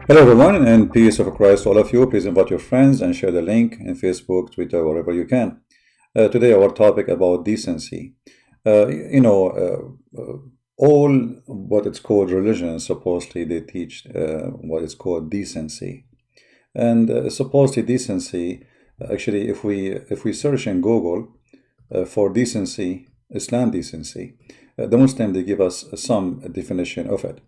Hello everyone, and peace of Christ to all of you. Please invite your friends and share the link in Facebook, Twitter, wherever you can. Today our topic about decency. All what it's called religion, supposedly they teach what is called decency. And supposedly decency, actually if we search in Google for decency, Islam decency, the Muslim, they give us some definition of it.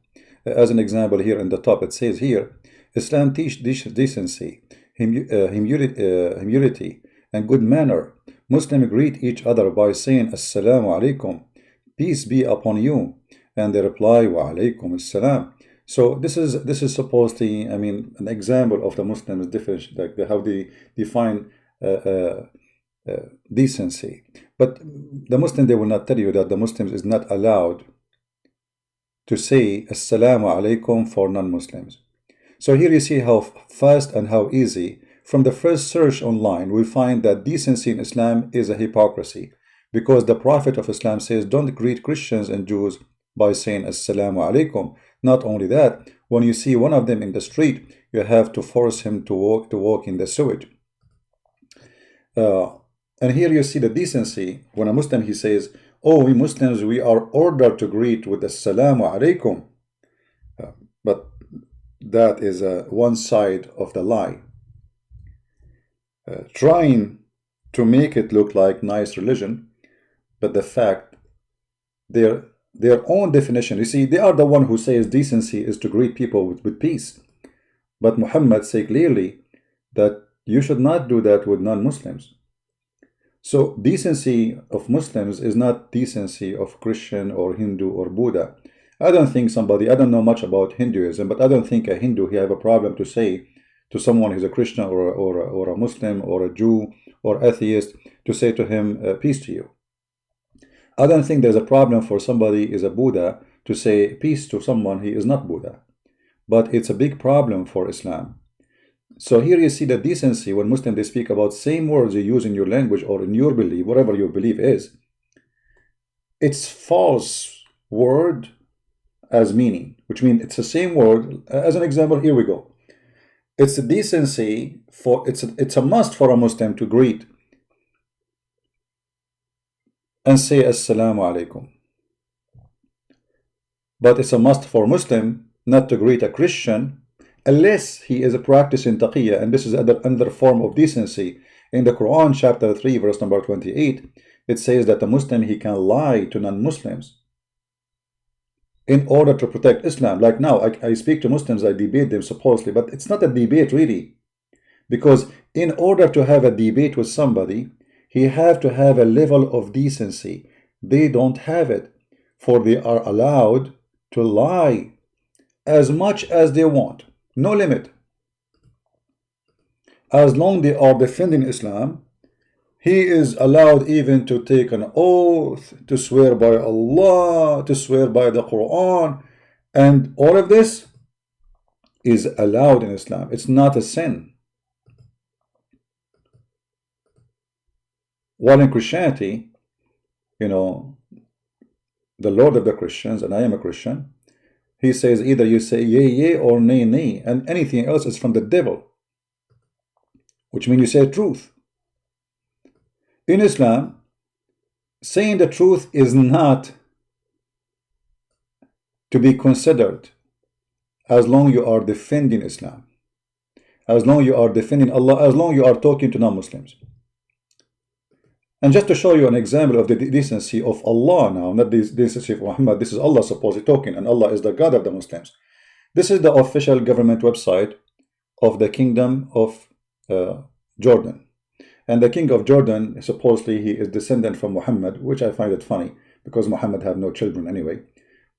As an example, here in the top it says here, Islam teach decency, humility, and good manner. Muslims greet each other by saying Assalamu alaikum, peace be upon you, and they reply Wa alaikum assalam. So this is supposedly, an example of the Muslims' definition, like how they define decency. But the Muslim, they will not tell you that the Muslims is not allowed to say Assalamu alaikum for non-Muslims. So here you see how fast and how easy. From the first search online, we find that decency in Islam is a hypocrisy, because the Prophet of Islam says, don't greet Christians and Jews by saying Assalamu alaikum. Not only that, when you see one of them in the street, you have to force him to walk in the sewage. And here you see the decency. When a Muslim, he says, oh, we Muslims, we are ordered to greet with Assalamu alaikum. But that is one side of the lie. Trying to make it look like nice religion, but the fact, their own definition, you see, they are the one who says decency is to greet people with peace. But Muhammad said clearly that you should not do that with non-Muslims. So decency of Muslims is not decency of Christian or Hindu or Buddha. I don't think I don't know much about Hinduism, but I don't think a Hindu, he have a problem to say to someone who's a Christian or a Muslim or a Jew or atheist, to say to him, peace to you. I don't think there's a problem for somebody is a Buddha to say peace to someone he is not Buddha. But it's a big problem for Islam. So here you see the decency. When Muslims, they speak about same words you use in your language or in your belief, whatever your belief is, it's false word as meaning, which means it's the same word. As an example, here we go. It's a decency for, it's a must for a Muslim to greet and say Assalamu alaikum. But it's a must for Muslim not to greet a Christian unless he is practicing taqiyya, and this is another form of decency. In the Quran, chapter 3, verse number 28, it says that a Muslim, he can lie to non-Muslims in order to protect Islam. Like now, I speak to Muslims, I debate them supposedly, but it's not a debate really. Because in order to have a debate with somebody, he have to have a level of decency. They don't have it, for they are allowed to lie as much as they want. No limit. As long they are defending Islam, he is allowed even to take an oath, to swear by Allah, to swear by the Quran, and all of this is allowed in Islam. It's not a sin. While in Christianity, you know, the Lord of the Christians, and I am a Christian, he says either you say yea, yea, or nay, nay, and anything else is from the devil, which means you say truth. In Islam, saying the truth is not to be considered as long you are defending Islam, as long you are defending Allah, as long you are talking to non-Muslims. And just to show you an example of the decency of Allah now, not the decency of Muhammad, this is Allah supposedly talking, and Allah is the God of the Muslims. This is the official government website of the Kingdom of Jordan. And the King of Jordan, supposedly he is descendant from Muhammad, which I find it funny, because Muhammad have no children anyway.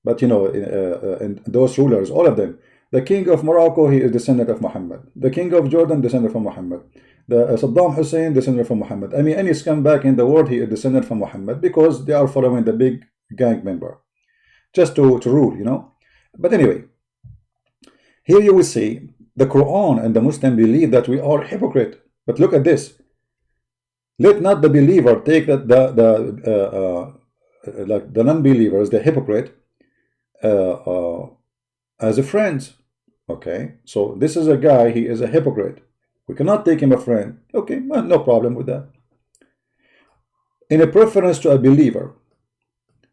But you know, and those rulers, all of them, the King of Morocco, he is descendant of Muhammad. The King of Jordan, descendant from Muhammad. The Saddam Hussein, descendant from Muhammad. I mean, any scumbag in the world, he is descendant from Muhammad, because they are following the big gang member, just to rule, you know. But anyway, here you will see the Quran and the Muslim believe that we are hypocrite. But look at this. Let not the believer take that like the non-believers, the hypocrite, as a friend. Okay, so this is a guy, he is a hypocrite. We cannot take him a friend. Okay, well, no problem with that. In a preference to a believer,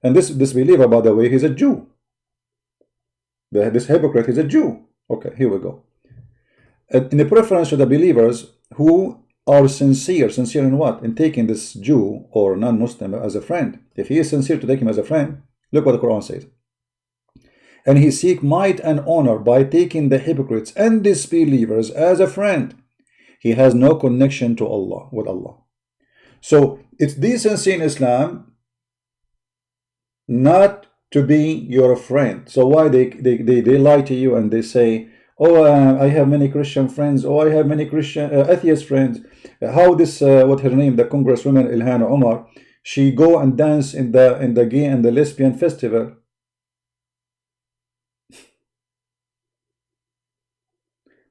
and this believer, by the way, he's a Jew. This hypocrite is a Jew. Okay, here we go. In a preference to the believers who are sincere in what? In taking this Jew or non-Muslim as a friend. If he is sincere to take him as a friend, look what the Quran says. And he seek might and honor by taking the hypocrites and disbelievers as a friend. He has no connection to Allah, with Allah. So it's decency in Islam not to be your friend. So why they lie to you and they say, oh, I have many Christian friends, oh, I have many Christian atheist friends. How this what her name, the Congresswoman Ilhan Omar, she go and dance in the gay and the lesbian festival.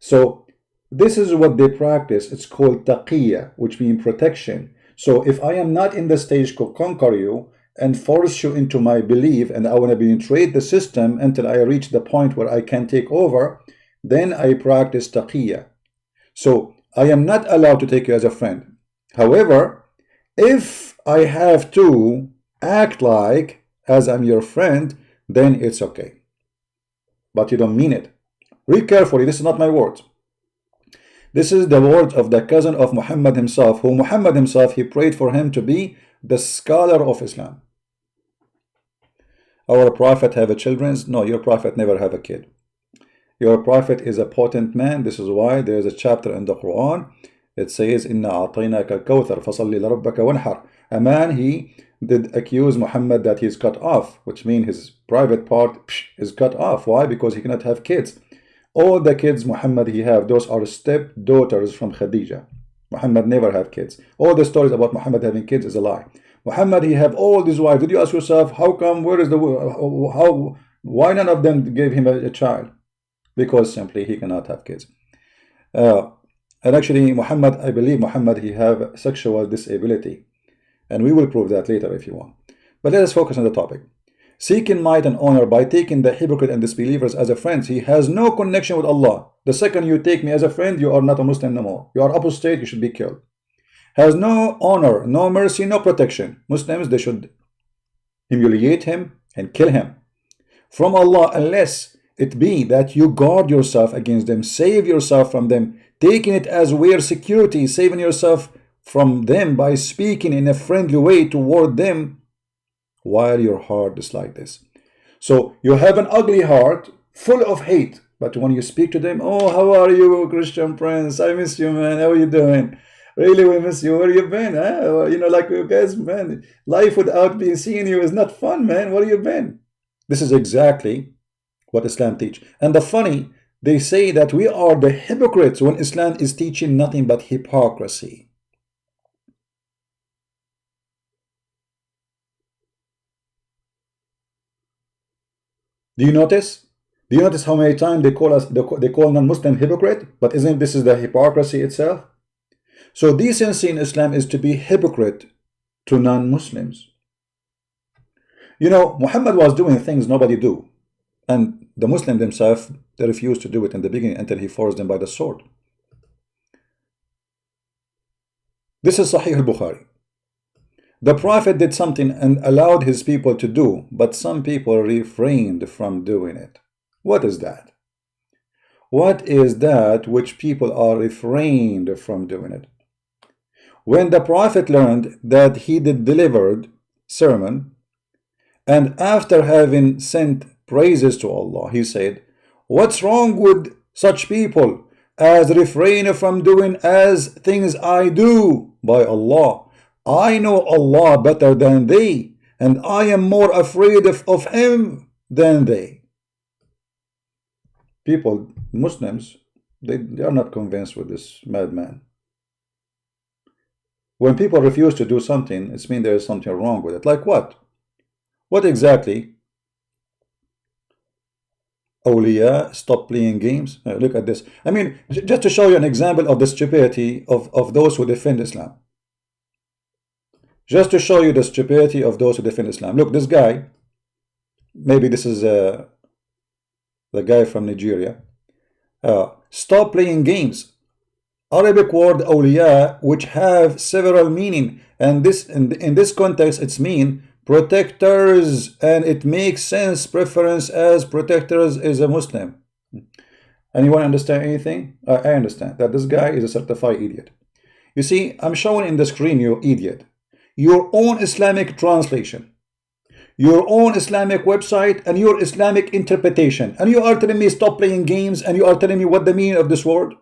So this is what they practice. It's called taqiyya, which means protection. So if I am not in the stage to conquer you and force you into my belief, and I want to penetrate the system until I reach the point where I can take over, then I practice taqiyya. So I am not allowed to take you as a friend. However, if I have to act like as I'm your friend, then it's okay. But you don't mean it. Read carefully, this is not my words. This is the words of the cousin of Muhammad himself, who Muhammad himself, he prayed for him to be the scholar of Islam. Our prophet have a children? No, your prophet never have a kid. Your prophet is a potent man. This is why there is a chapter in the Quran. It says, Inna a'tainaka al-kawthar fasalli lirabbaka wanhar. A man, he did accuse Muhammad that he's cut off, which means his private part is cut off. Why? Because he cannot have kids. All the kids Muhammad he have, those are stepdaughters from Khadija. Muhammad never have kids. All the stories about Muhammad having kids is a lie. Muhammad he have all these wives. Did you ask yourself, how come, why none of them gave him a child? Because simply he cannot have kids. And actually Muhammad, I believe Muhammad he have sexual disability. And we will prove that later if you want. But let us focus on the topic. Seeking might and honor by taking the hypocrite and disbelievers as a friend. He has no connection with Allah. The second you take me as a friend, you are not a Muslim no more. You are apostate, you should be killed. Has no honor, no mercy, no protection. Muslims, they should humiliate him and kill him from Allah, unless it be that you guard yourself against them, save yourself from them, taking it as weird security, saving yourself from them by speaking in a friendly way toward them while your heart is like this. So you have an ugly heart full of hate, but when you speak to them, oh, how are you, Christian friends? I miss you, man. How are you doing? Really, we miss you. Where you been? Huh? You know, like you guys, man, life without being seeing you is not fun, man. Where you been? This is exactly what Islam teach. And the funny, they say that we are the hypocrites when Islam is teaching nothing but hypocrisy. Do you notice? Do you notice how many times they call non-Muslim hypocrite? But isn't this is the hypocrisy itself? So decency in Islam is to be hypocrite to non-Muslims. You know, Muhammad was doing things nobody do. And the Muslims themselves, they refused to do it in the beginning until he forced them by the sword. This is Sahih al-Bukhari. The Prophet did something and allowed his people to do, but some people refrained from doing it. What is that? What is that which people are refrained from doing it? When the Prophet learned that he did delivered sermon, and after having sent praises to Allah, he said, what's wrong with such people as refrain from doing as things I do? By Allah, I know Allah better than they, and I am more afraid of him than they. People, Muslims, they are not convinced with this madman. When people refuse to do something, it means there is something wrong with it. Like what? What exactly? Awliya, stop playing games. Look at this. I mean, just to show you an example of the stupidity of those who defend Islam. Just to show you the stupidity of those who defend Islam. Look, this guy, maybe this is the guy from Nigeria. Stop playing games. Arabic word awliya, which have several meaning, and this in this context it's mean protectors, and it makes sense. Preference as protectors is a Muslim. Anyone understand anything? I understand that this guy is a certified idiot. You see, I'm showing in the screen, you idiot, your own Islamic translation, your own Islamic website, and your Islamic interpretation, and you are telling me stop playing games, and you are telling me what the meaning of this word.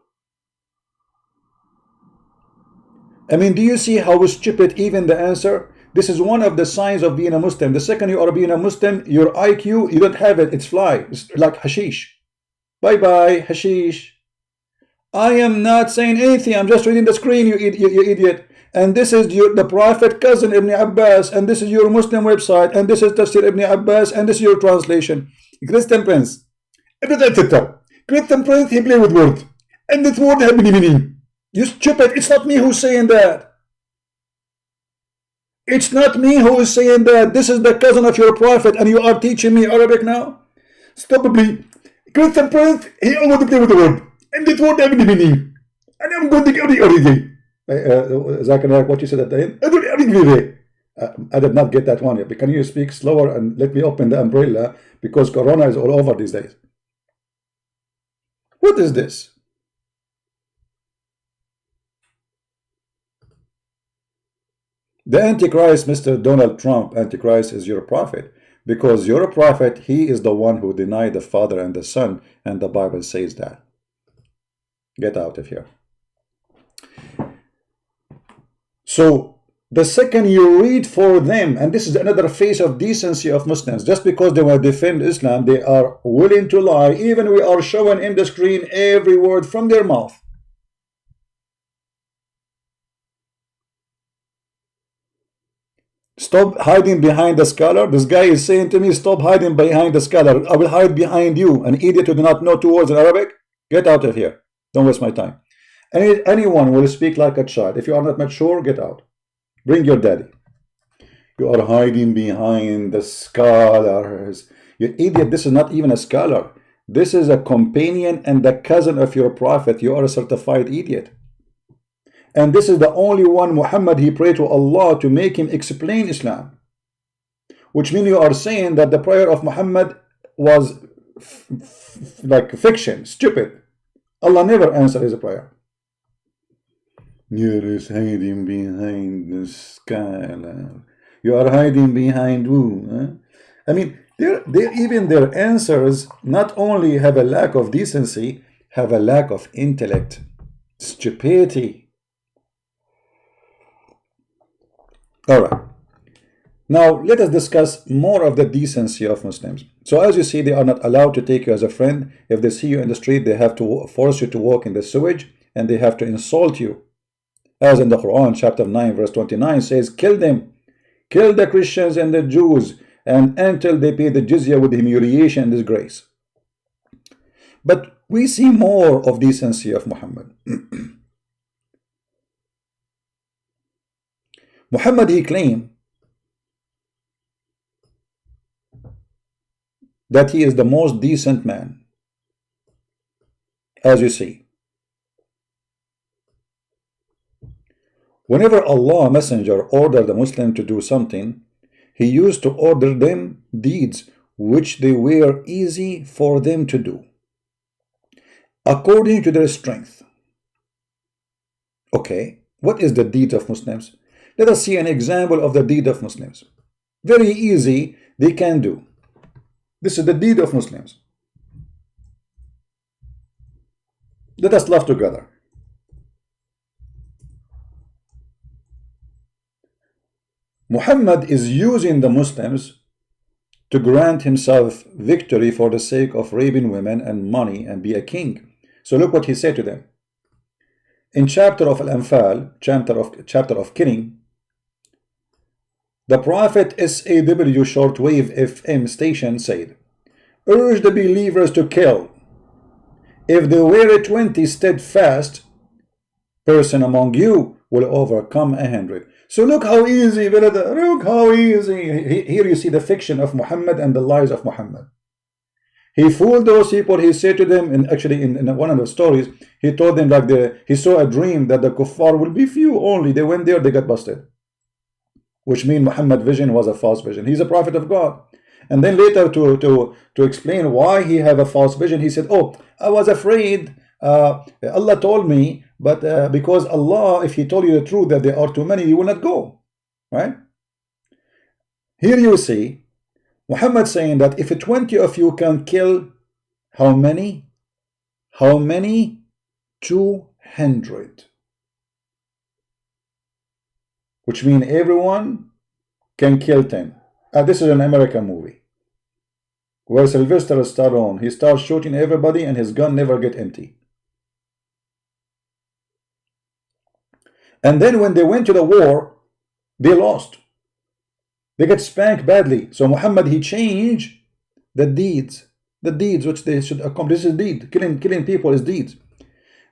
I mean, do you see how stupid even the answer? This is one of the signs of being a Muslim. The second you are being a Muslim, your IQ, you don't have it, it's fly. It's like hashish. Bye-bye, hashish. I am not saying anything, I'm just reading the screen, you idiot. And this is the Prophet cousin Ibn Abbas, and this is your Muslim website, and this is Tafsir Ibn Abbas, and this is your translation. Christian Prince. Christian Prince, he play with words. And this word have many meaning. You stupid, it's not me who's saying that. It's not me who is saying that. This is the cousin of your prophet, and you are teaching me Arabic now? Stop me. Christian Prince, he always play with the word. And this word have many meaning. And I'm going to get it already. Zachariah, what you said at the end? I did not get that one yet. But can you speak slower and let me open the umbrella? Because Corona is all over these days. What is this? The Antichrist, Mr. Donald Trump, Antichrist is your prophet. Because your prophet, he is the one who denied the Father and the Son. And the Bible says that. Get out of here. So, the second you read for them, and this is another face of decency of Muslims, just because they want to defend Islam, they are willing to lie. Even we are showing in the screen every word from their mouth. Stop hiding behind the scholar. This guy is saying to me, stop hiding behind the scholar. I will hide behind you, an idiot who do not know two words in Arabic. Get out of here. Don't waste my time. Anyone will speak like a child. If you are not mature, get out. Bring your daddy. You are hiding behind the scholars. You idiot, this is not even a scholar. This is a companion and the cousin of your prophet. You are a certified idiot. And this is the only one, Muhammad, he prayed to Allah to make him explain Islam. Which means you are saying that the prayer of Muhammad was like fiction, stupid. Allah never answered his prayer. You are hiding behind the scholar. You are hiding behind who? Huh? I mean, even their answers not only have a lack of decency, have a lack of intellect, stupidity. All right. Now, let us discuss more of the decency of Muslims. So as you see, they are not allowed to take you as a friend. If they see you in the street, they have to force you to walk in the sewage, and they have to insult you. As in the Quran, chapter 9, verse 29 says, kill them, kill the Christians and the Jews, and until they pay the jizya with humiliation and disgrace. But we see more of decency of Muhammad. Muhammad, he claimed that he is the most decent man, as you see. Whenever Allah Messenger ordered the Muslim to do something, he used to order them deeds which they were easy for them to do, according to their strength. Okay, what is the deed of Muslims? Let us see an example of the deed of Muslims. Very easy, they can do. This is the deed of Muslims. Let us laugh together. Muhammad is using the Muslims to grant himself victory for the sake of raping women and money and be a king. So look what he said to them. In chapter of Al-Anfal, chapter of killing, the Prophet SAW shortwave FM station said, urge the believers to kill. If there were 20 steadfast person among you will overcome 100. So look how easy, brother. Look how easy. Here you see the fiction of Muhammad and the lies of Muhammad. He fooled those people. He said to them, and actually in one of the stories, he told them like he saw a dream that the kuffar will be few only. They went there, they got busted. Which means Muhammad's vision was a false vision. He's a prophet of God. And then later to explain why he had a false vision, he said, oh, I was afraid. Allah told me, but because Allah, if he told you the truth that there are too many, you will not go. Right? Here you see Muhammad saying that if 20 of you can kill how many? How many? 200. Which means everyone can kill 10. This is an American movie where Sylvester Stallone, he starts shooting everybody and his gun never get empty. And then when they went to the war, they lost. They get spanked badly. So Muhammad, he changed the deeds which they should accomplish. This is deed. Killing people is deeds.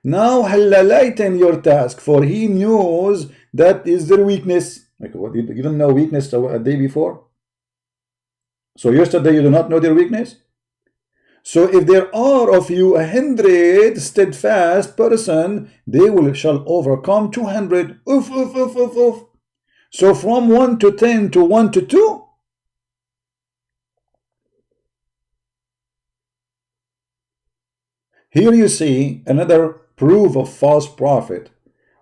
Now lighten your task, for he knows that is their weakness. Like what, you don't know weakness a day before? So yesterday you do not know their weakness? So if there are of you 100 steadfast person, they shall overcome 200. Oof, oof, oof, oof, oof. So from 1 to 10 to 1 to 2. Here you see another proof of false prophet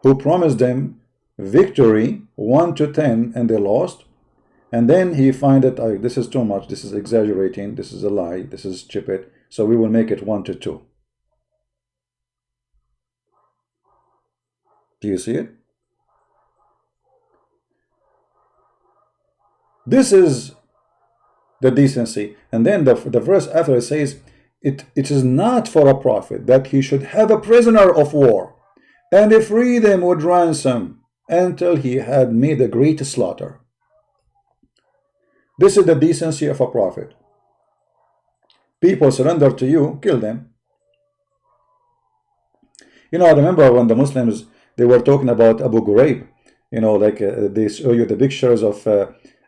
who promised them victory 1 to 10 and they lost. And then he find that this is too much, this is exaggerating, this is a lie, this is stupid, so we will make it 1 to 2. Do you see it? This is the decency. And then the verse after it says, it is not for a prophet that he should have a prisoner of war and free them with ransom until he had made a great slaughter. This is the decency of a prophet. People surrender to you, kill them. You know, I remember when the Muslims, they were talking about Abu Ghraib. You know, like they show you the pictures of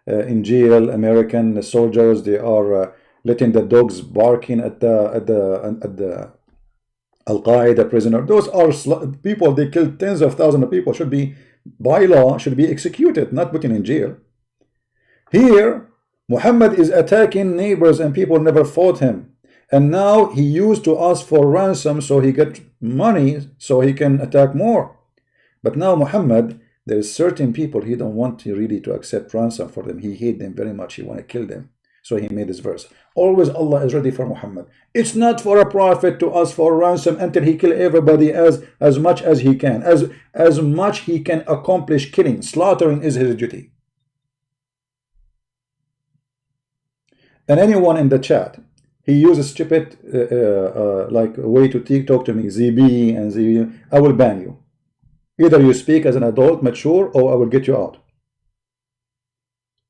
in jail American soldiers. They are letting the dogs barking at the Al-Qaeda prisoner. Those are people, they killed tens of thousands of people, should be, by law, should be executed, not put in jail. Here, Muhammad is attacking neighbors and people never fought him. And now he used to ask for ransom so he get money so he can attack more. But now Muhammad, there is certain people he don't want to really to accept ransom for them. He hate them very much. He want to kill them. So he made this verse. Always Allah is ready for Muhammad. It's not for a prophet to ask for ransom until he kill everybody as much as he can. As much he can accomplish killing. Slaughtering is his duty. And anyone in the chat, he uses stupid like a way to talk to me, ZB and ZB, I will ban you. Either you speak as an adult, mature, or I will get you out.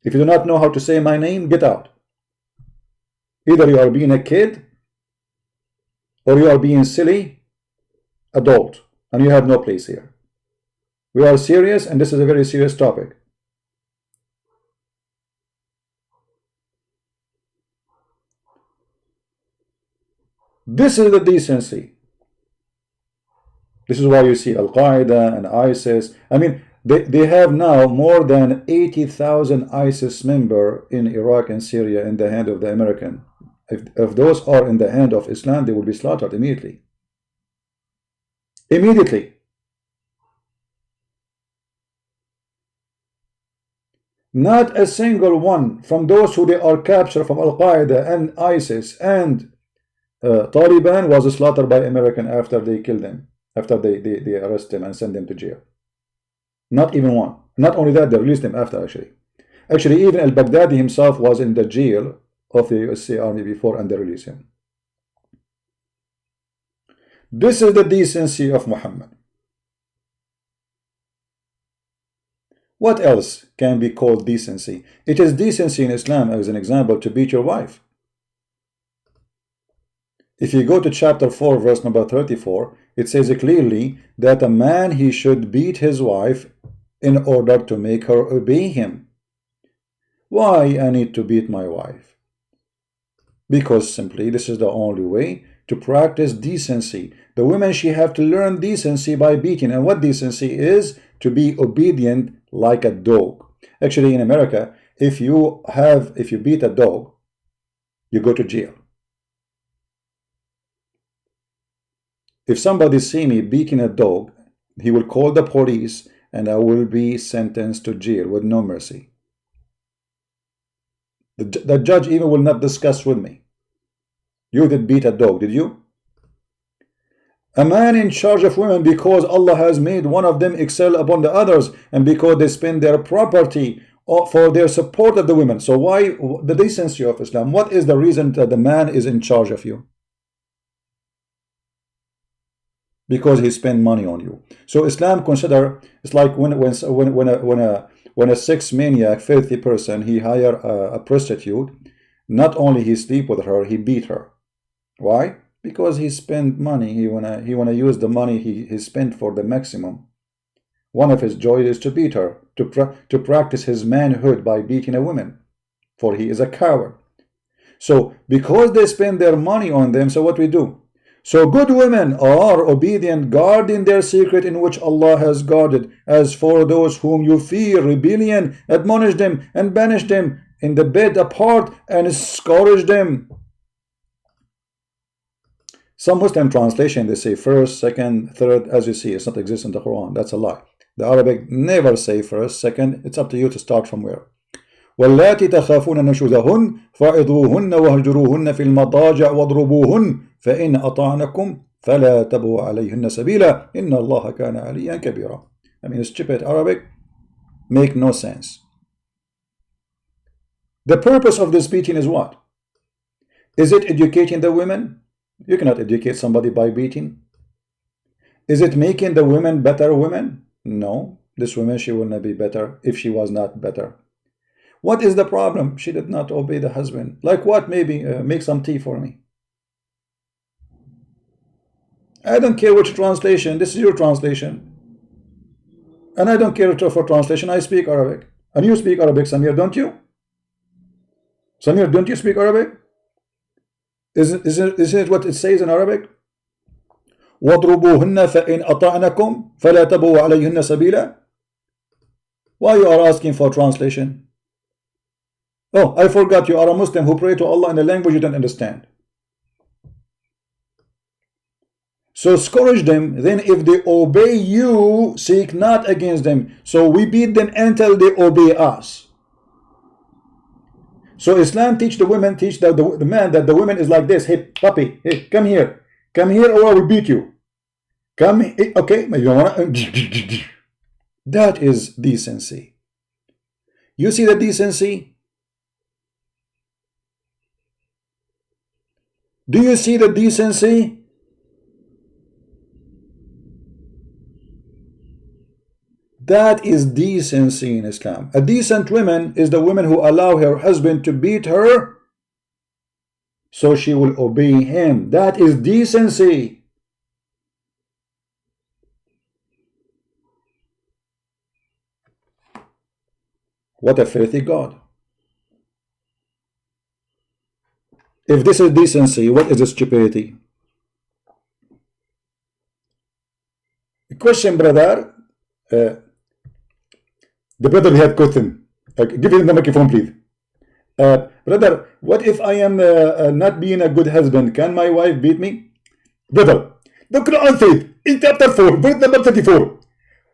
If you do not know how to say my name, get out. Either you are being a kid, or you are being silly, adult, and you have no place here. We are serious, and this is a very serious topic. This is the decency. This is why you see Al-Qaeda and ISIS. I mean, they have now more than 80,000 ISIS members in Iraq and Syria in the hand of the American. If those are in the hand of Islam, they will be slaughtered immediately. Immediately. Not a single one from those who they are captured from Al-Qaeda and ISIS and Taliban was slaughtered by American after they killed them, after they arrest them and send them to jail. Not even one. Not only that, they released them after actually. Actually, even al-Baghdadi himself was in the jail of the USA Army before and they released him. This is the decency of Muhammad. What else can be called decency? It is decency in Islam, as an example, to beat your wife. If you go to chapter 4, verse number 34, it says clearly that a man, he should beat his wife in order to make her obey him. Why I need to beat my wife? because simply this is the only way to practice decency. The women, she have to learn decency by beating. And what decency is? To be obedient like a dog. Actually, in America, if you beat a dog, you go to jail. If somebody see me beating a dog, he will call the police and I will be sentenced to jail with no mercy. The judge even will not discuss with me. You did beat a dog, did you? A man in charge of women, because Allah has made one of them excel upon the others, and because they spend their property for their support of the women. So why the decency of Islam? What is the reason that the man is in charge of you? Because he spent money on you. So Islam consider, it's like when a sex maniac, filthy person, he hire a prostitute. Not only he sleep with her, he beat her. Why? Because he spent money. He wanna use the money he spent for the maximum. One of his joys is to beat her, to practice his manhood by beating a woman, for he is a coward. So because they spend their money on them, so what we do? So good women are obedient, guarding their secret in which Allah has guarded. As for those whom you fear rebellion, admonish them and banish them in the bed apart and scourge them. Some Muslim translation, they say first, second, third. As you see, it's not exist in the Quran. That's a lie. The Arabic never say first, second. It's up to you to start from where. واللاتي تخافون نشوزهن فعظوهن واهجروهن في المضاجع واضربوهن فإن أطعنكم فلا تبغوا عليهن سبيلا إن الله كان عليا كبيرا. I mean, stupid Arabic make no sense. The purpose of this beating is what? Is it educating the women? You cannot educate somebody by beating. Is it making the women better women? No. This woman, she will not be better if she was not better. What is the problem? She did not obey the husband. Like what? Maybe make some tea for me. I don't care which translation. This is your translation. And I don't care for translation. I speak Arabic. And you speak Arabic, Samir, don't you? Samir, don't you speak Arabic? Isn't it what it says in Arabic? وَاضْرُبُوهُنَّ فَإِنْ أَطَعْنَكُمْ فَلَا تَبُوا عَلَيْهِنَّ سَبِيلًا. Why you are asking for translation? Oh, I forgot, you are a Muslim who pray to Allah in a language you don't understand. So scourge them, then if they obey you, seek not against them. So we beat them until they obey us. So Islam teach the women, teach the man that the woman is like this. Hey, puppy, hey, come here or I will beat you. Come, okay, you wanna? That is decency. You see the decency? Do you see the decency? That is decency in Islam. A decent woman is the woman who allow her husband to beat her so she will obey him. That is decency. What a filthy God. If this is decency, what is the stupidity? Question, brother. The brother had question. Give him the microphone, please. Brother, what if I am not being a good husband? Can my wife beat me? Brother, the Quran says in chapter 4, verse number 34,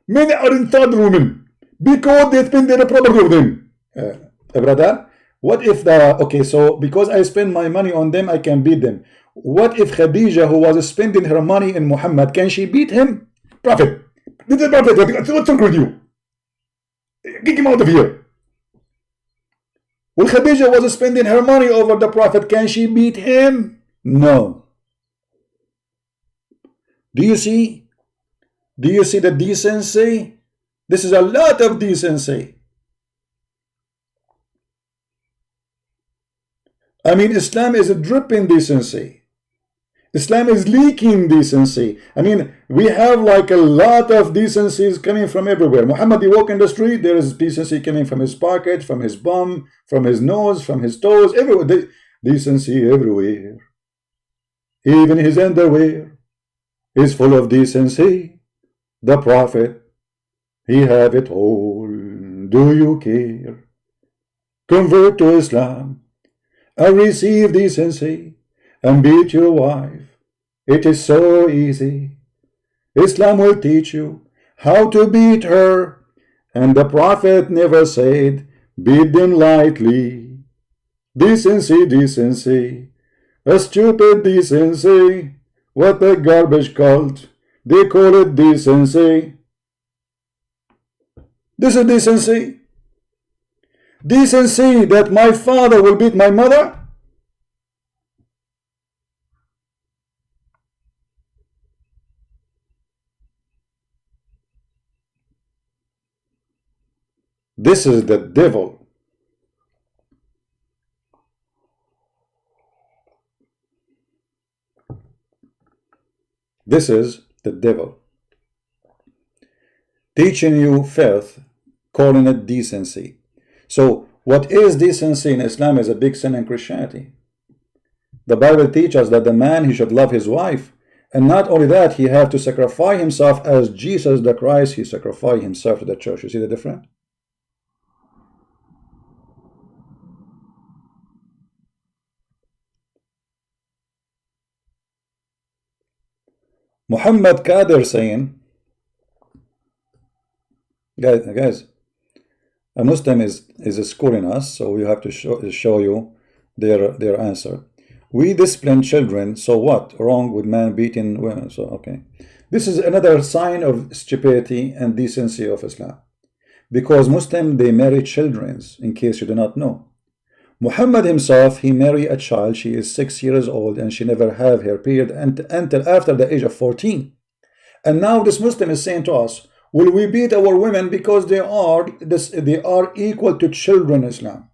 men are entitled women because they spend their property of them. Brother, what if okay, so because I spend my money on them, I can beat them. What if Khadija, who was spending her money in Muhammad, can she beat him? Prophet, this is prophet. What's wrong with you? Get him out of here. When Khadija was spending her money over the Prophet, can she beat him? No. Do you see? Do you see the decency? This is a lot of decency. I mean, Islam is a dripping decency. Islam is leaking decency. I mean, we have like a lot of decencies coming from everywhere. Muhammad, you walk in the street, there is decency coming from his pocket, from his bum, from his nose, from his toes, everywhere. Decency everywhere. Even his underwear is full of decency. The prophet, he have it all. Do you care? Convert to Islam and receive decency and beat your wife. It is so easy. Islam will teach you how to beat her, and the prophet never said, beat them lightly. Decency, decency, a stupid decency. What a garbage cult. They call it decency. This is decency. Decency that my father will beat my mother? This is the devil. This is the devil. Teaching you filth, calling it decency. So what is decency in Islam is a big sin in Christianity. The Bible teaches that the man, he should love his wife. And not only that, he have to sacrifice himself as Jesus the Christ, he sacrificed himself to the church. You see the difference? Muhammad Kadir saying, guys, a Muslim is schooling us, so we have to show you their answer. We discipline children, so what? Wrong with man beating women? So okay, this is another sign of stupidity and decency of Islam, because Muslim, they marry children. In case you do not know, Muhammad himself, he married a child. She is 6 years old and she never have her period until after the age of 14. And now this Muslim is saying to us, will we beat our women because they are equal to children in Islam?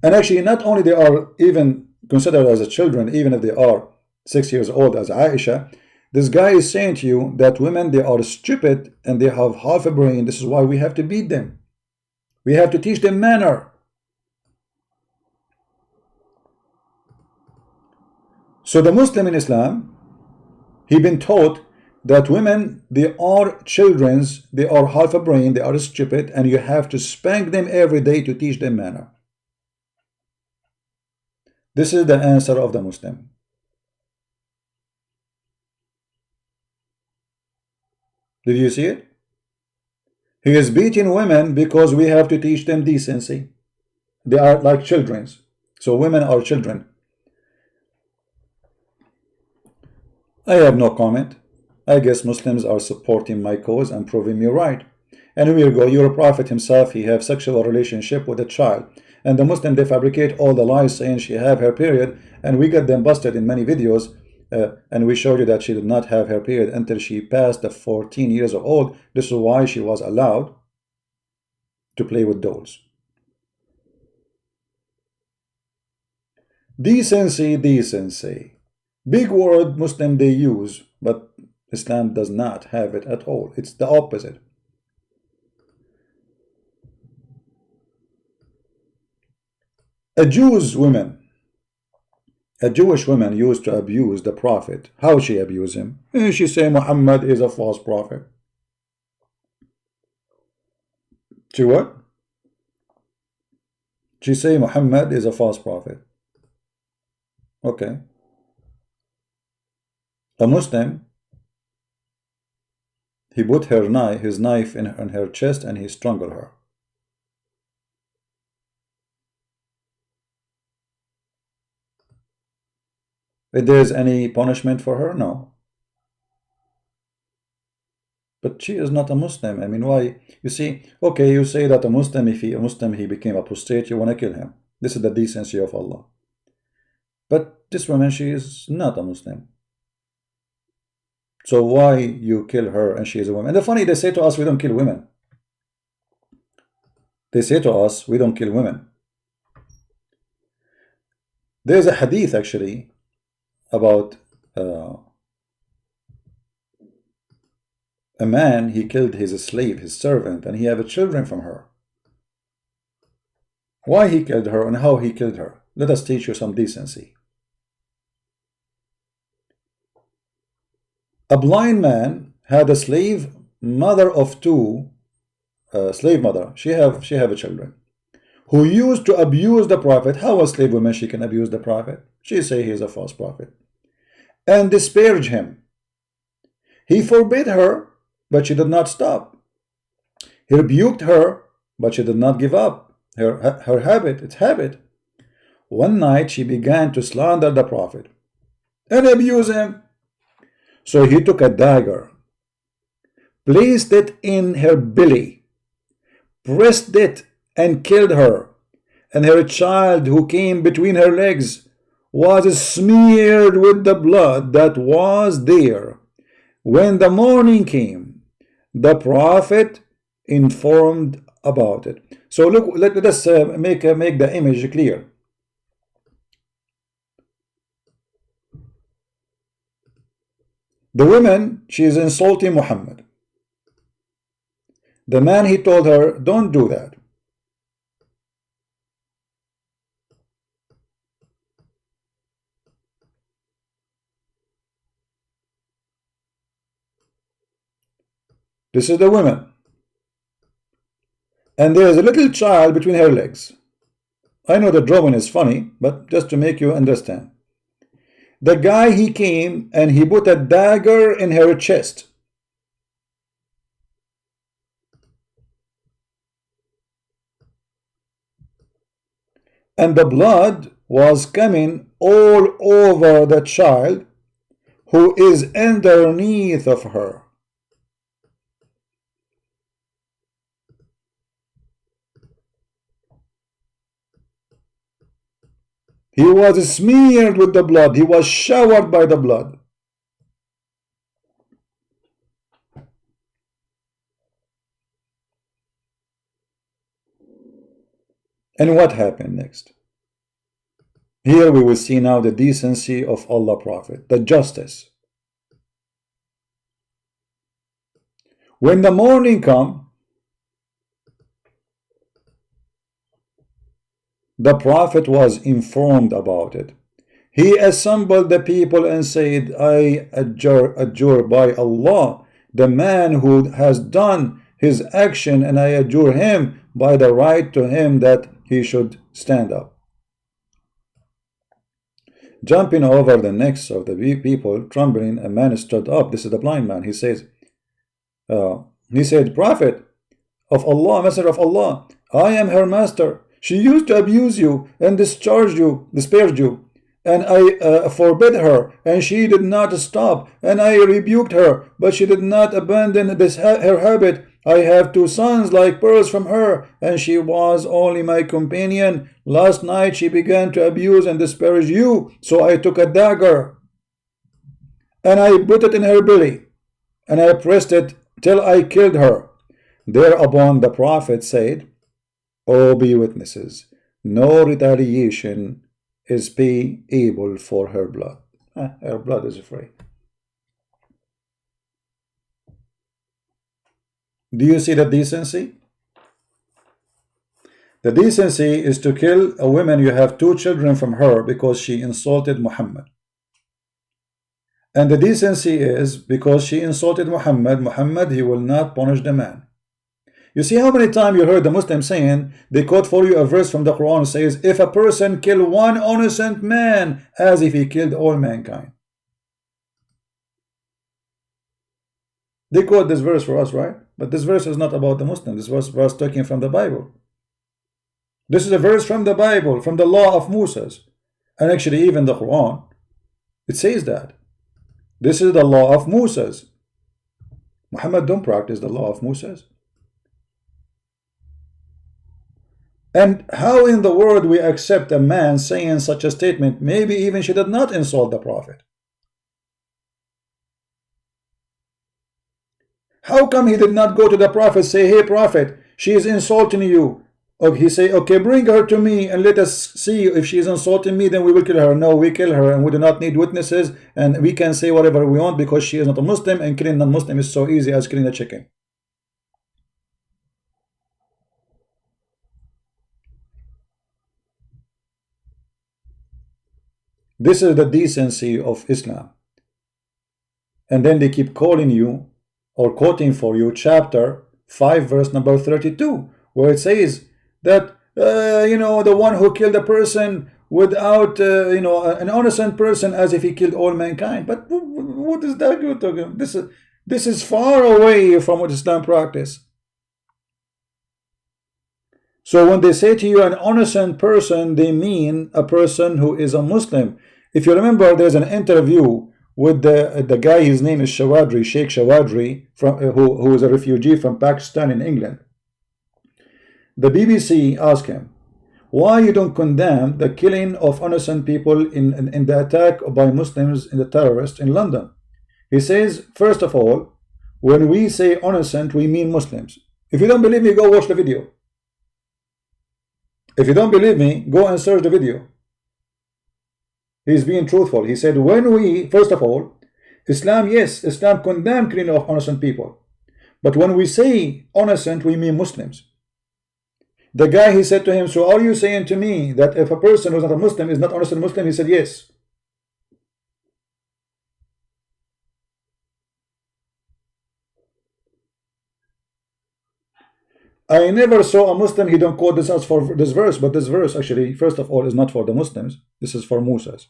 And actually, not only they are even considered as a children, even if they are 6 years old as Aisha, this guy is saying to you that women, they are stupid and they have half a brain. This is why we have to beat them. We have to teach them manner. So the Muslim in Islam, he been taught that women, they are children's, they are half a brain, they are stupid, and you have to spank them every day to teach them manner. This is the answer of the Muslim. Did you see it? He is beating women because we have to teach them decency. They are like children. So women are children. I have no comment. I guess Muslims are supporting my cause and proving me right. And here we go. Your prophet himself, he have sexual relationship with a child. And the Muslim, they fabricate all the lies saying she have her period. And we got them busted in many videos. And we showed you that she did not have her period until she passed the 14 years of old. This is why she was allowed to play with dolls. Decency, decency. Big word Muslim they use, but Islam does not have it at all. It's the opposite. A Jewish woman used to abuse the prophet. How she abuse him? She say Muhammad is a false prophet. She what? She say Muhammad is a false prophet. Okay. A Muslim, he put his knife in her chest and he strangled her. If there is any punishment for her, no. But she is not a Muslim. I mean, why? You see, okay, you say that a Muslim, if he became apostate, you want to kill him. This is the decency of Allah. But this woman, she is not a Muslim. So why you kill her and she is a woman? And the funny, they say to us, we don't kill women. They say to us, we don't kill women. There's a hadith actually about a man, he killed his slave, his servant, and he had children from her. Why he killed her and how he killed her? let us teach you some decency. A blind man had a slave, mother of two, slave mother. She have children, who used to abuse the prophet. How a slave woman she can abuse the prophet? She say he is a false prophet, and disparage him. He forbade her, but she did not stop. He rebuked her, but she did not give up her habit. One night she began to slander the prophet and abuse him. So he took a dagger, placed it in her belly, pressed it, and killed her. And her child, who came between her legs, was smeared with the blood that was there. When the morning came, the prophet informed about it. So look, let us make the image clear. The woman, she is insulting Muhammad. The man, he told her, don't do that. This is the woman. And there is a little child between her legs. I know the drawing is funny, but just to make you understand. The guy, he came and he put a dagger in her chest. And the blood was coming all over the child who is underneath of her. He was smeared with the blood. He was showered by the blood. And what happened next? Here we will see now the decency of Allah Prophet, the justice. When the morning come, the Prophet was informed about it. He assembled the people and said, I adjure by Allah, the man who has done his action, and I adjure him by the right to him that he should stand up. Jumping over the necks of the people, trembling, a man stood up. This is the blind man. He said, Prophet of Allah, Messenger of Allah, I am her master. She used to abuse you and disparage you, and I forbid her, and she did not stop, and I rebuked her, but she did not abandon her habit. I have 2 sons like pearls from her, and she was only my companion. Last night she began to abuse and disparage you, so I took a dagger, and I put it in her belly, and I pressed it till I killed her. Thereupon the Prophet said, O be witnesses, no retaliation is payable for her blood. Her blood is free. Do you see the decency? The decency is to kill a woman you have 2 children from her because she insulted Muhammad. And the decency is because she insulted Muhammad, he will not punish the man. You see how many times you heard the Muslims saying, they quote for you a verse from the Quran says, if a person kill one innocent man, as if he killed all mankind. They quote this verse for us, right? But this verse is not about the Muslims. This verse taken from the Bible. This is a verse from the Bible, from the law of Moses. And actually even the Quran, it says that. This is the law of Moses. Muhammad don't practice the law of Moses. And how in the world we accept a man saying such a statement? Maybe even she did not insult the Prophet. How come he did not go to the Prophet, say, hey Prophet, she is insulting you? Or he say, okay, bring her to me and let us see if she is insulting me, then we will kill her. No, we kill her and we do not need witnesses, and we can say whatever we want because she is not a Muslim, and killing non-Muslim is so easy as killing a chicken. This is the decency of Islam. And then they keep calling you or quoting for you chapter 5 verse number 32, where it says that you know, the one who killed a person without you know, an innocent person, as if he killed all mankind. But what is that good talking? This is far away from what Islam practice. So when they say to you an innocent person, they mean a person who is a Muslim. If you remember, there's an interview with the guy, his name is Shawadri, Sheikh Shawadri, from, who is a refugee from Pakistan in England. The BBC asked him, why you don't condemn the killing of innocent people in the attack by Muslims in the terrorists in London? He says, first of all, when we say innocent, we mean Muslims. If you don't believe me, go watch the video. If you don't believe me, go and search the video. He's being truthful. He said, when we, first of all, Islam, yes, Islam condemns killing of innocent people. But when we say innocent, we mean Muslims. The guy, he said to him, so are you saying to me that if a person who's not a Muslim is not innocent Muslim? He said, yes. I never saw a Muslim, he don't quote this as for this verse, but this verse actually, first of all, is not for the Muslims. This is for Moses.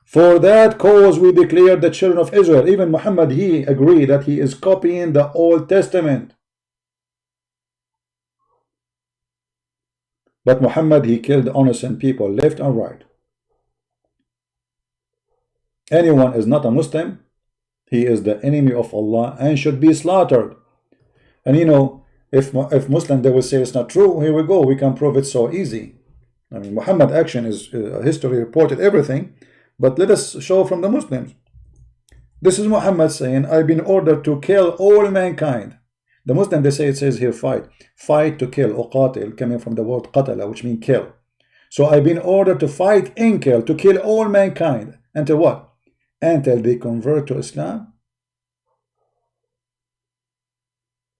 For that cause we declare the children of Israel. Even Muhammad, he agreed that he is copying the Old Testament. But Muhammad, he killed innocent people left and right. Anyone is not a Muslim, he is the enemy of Allah and should be slaughtered. And you know, if Muslim, they will say it's not true, here we go, we can prove it so easy. I mean, Muhammad action is history reported everything, but let us show from the Muslims. This is Muhammad saying, I've been ordered to kill all mankind. The Muslim, they say, it says here fight to kill, uqatil, coming from the word qatala, which means kill. So I've been ordered to fight and kill, to kill all mankind. Until what? Until they convert to Islam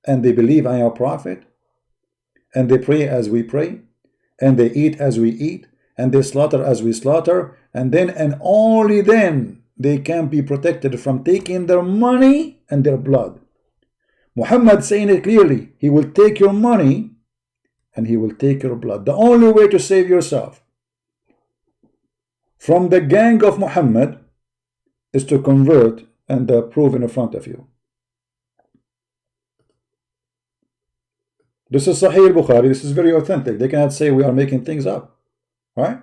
and they believe I am a prophet, and they pray as we pray, and they eat as we eat, and they slaughter as we slaughter, and then and only then they can be protected from taking their money and their blood. Muhammad saying it clearly, he will take your money and he will take your blood. The only way to save yourself from the gang of Muhammad is to convert and prove in front of you. This is Sahih al-Bukhari. This is very authentic. They cannot say we are making things up. Right?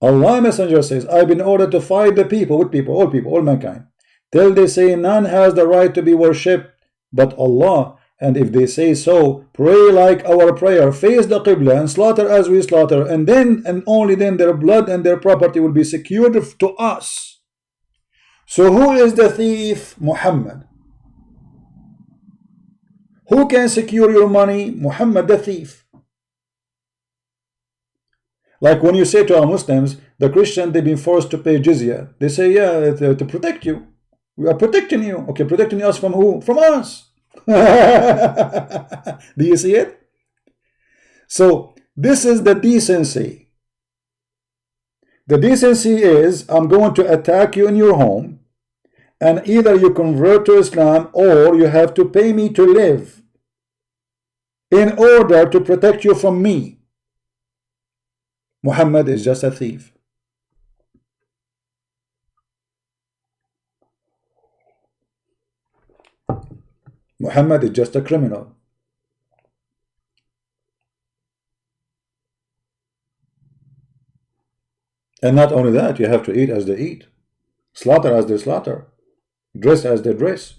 Allah Messenger says, I've been ordered to fight the people, with people, all mankind, till they say none has the right to be worshipped but Allah. And if they say so, pray like our prayer, face the Qibla and slaughter as we slaughter, and then and only then their blood and their property will be secured to us. So who is the thief? Muhammad. Who can secure your money? Muhammad, the thief. Like when you say to our Muslims, the Christian, they've been forced to pay jizya. They say, yeah, to protect you. We are protecting you. Okay, protecting us from who? From us. Do you see it? So this is the decency. The decency is, I'm going to attack you in your home, and either you convert to Islam or you have to pay me to live in order to protect you from me. Muhammad is just a thief. Muhammad is just a criminal. And not only that, you have to eat as they eat, slaughter as they slaughter, dress as they dress.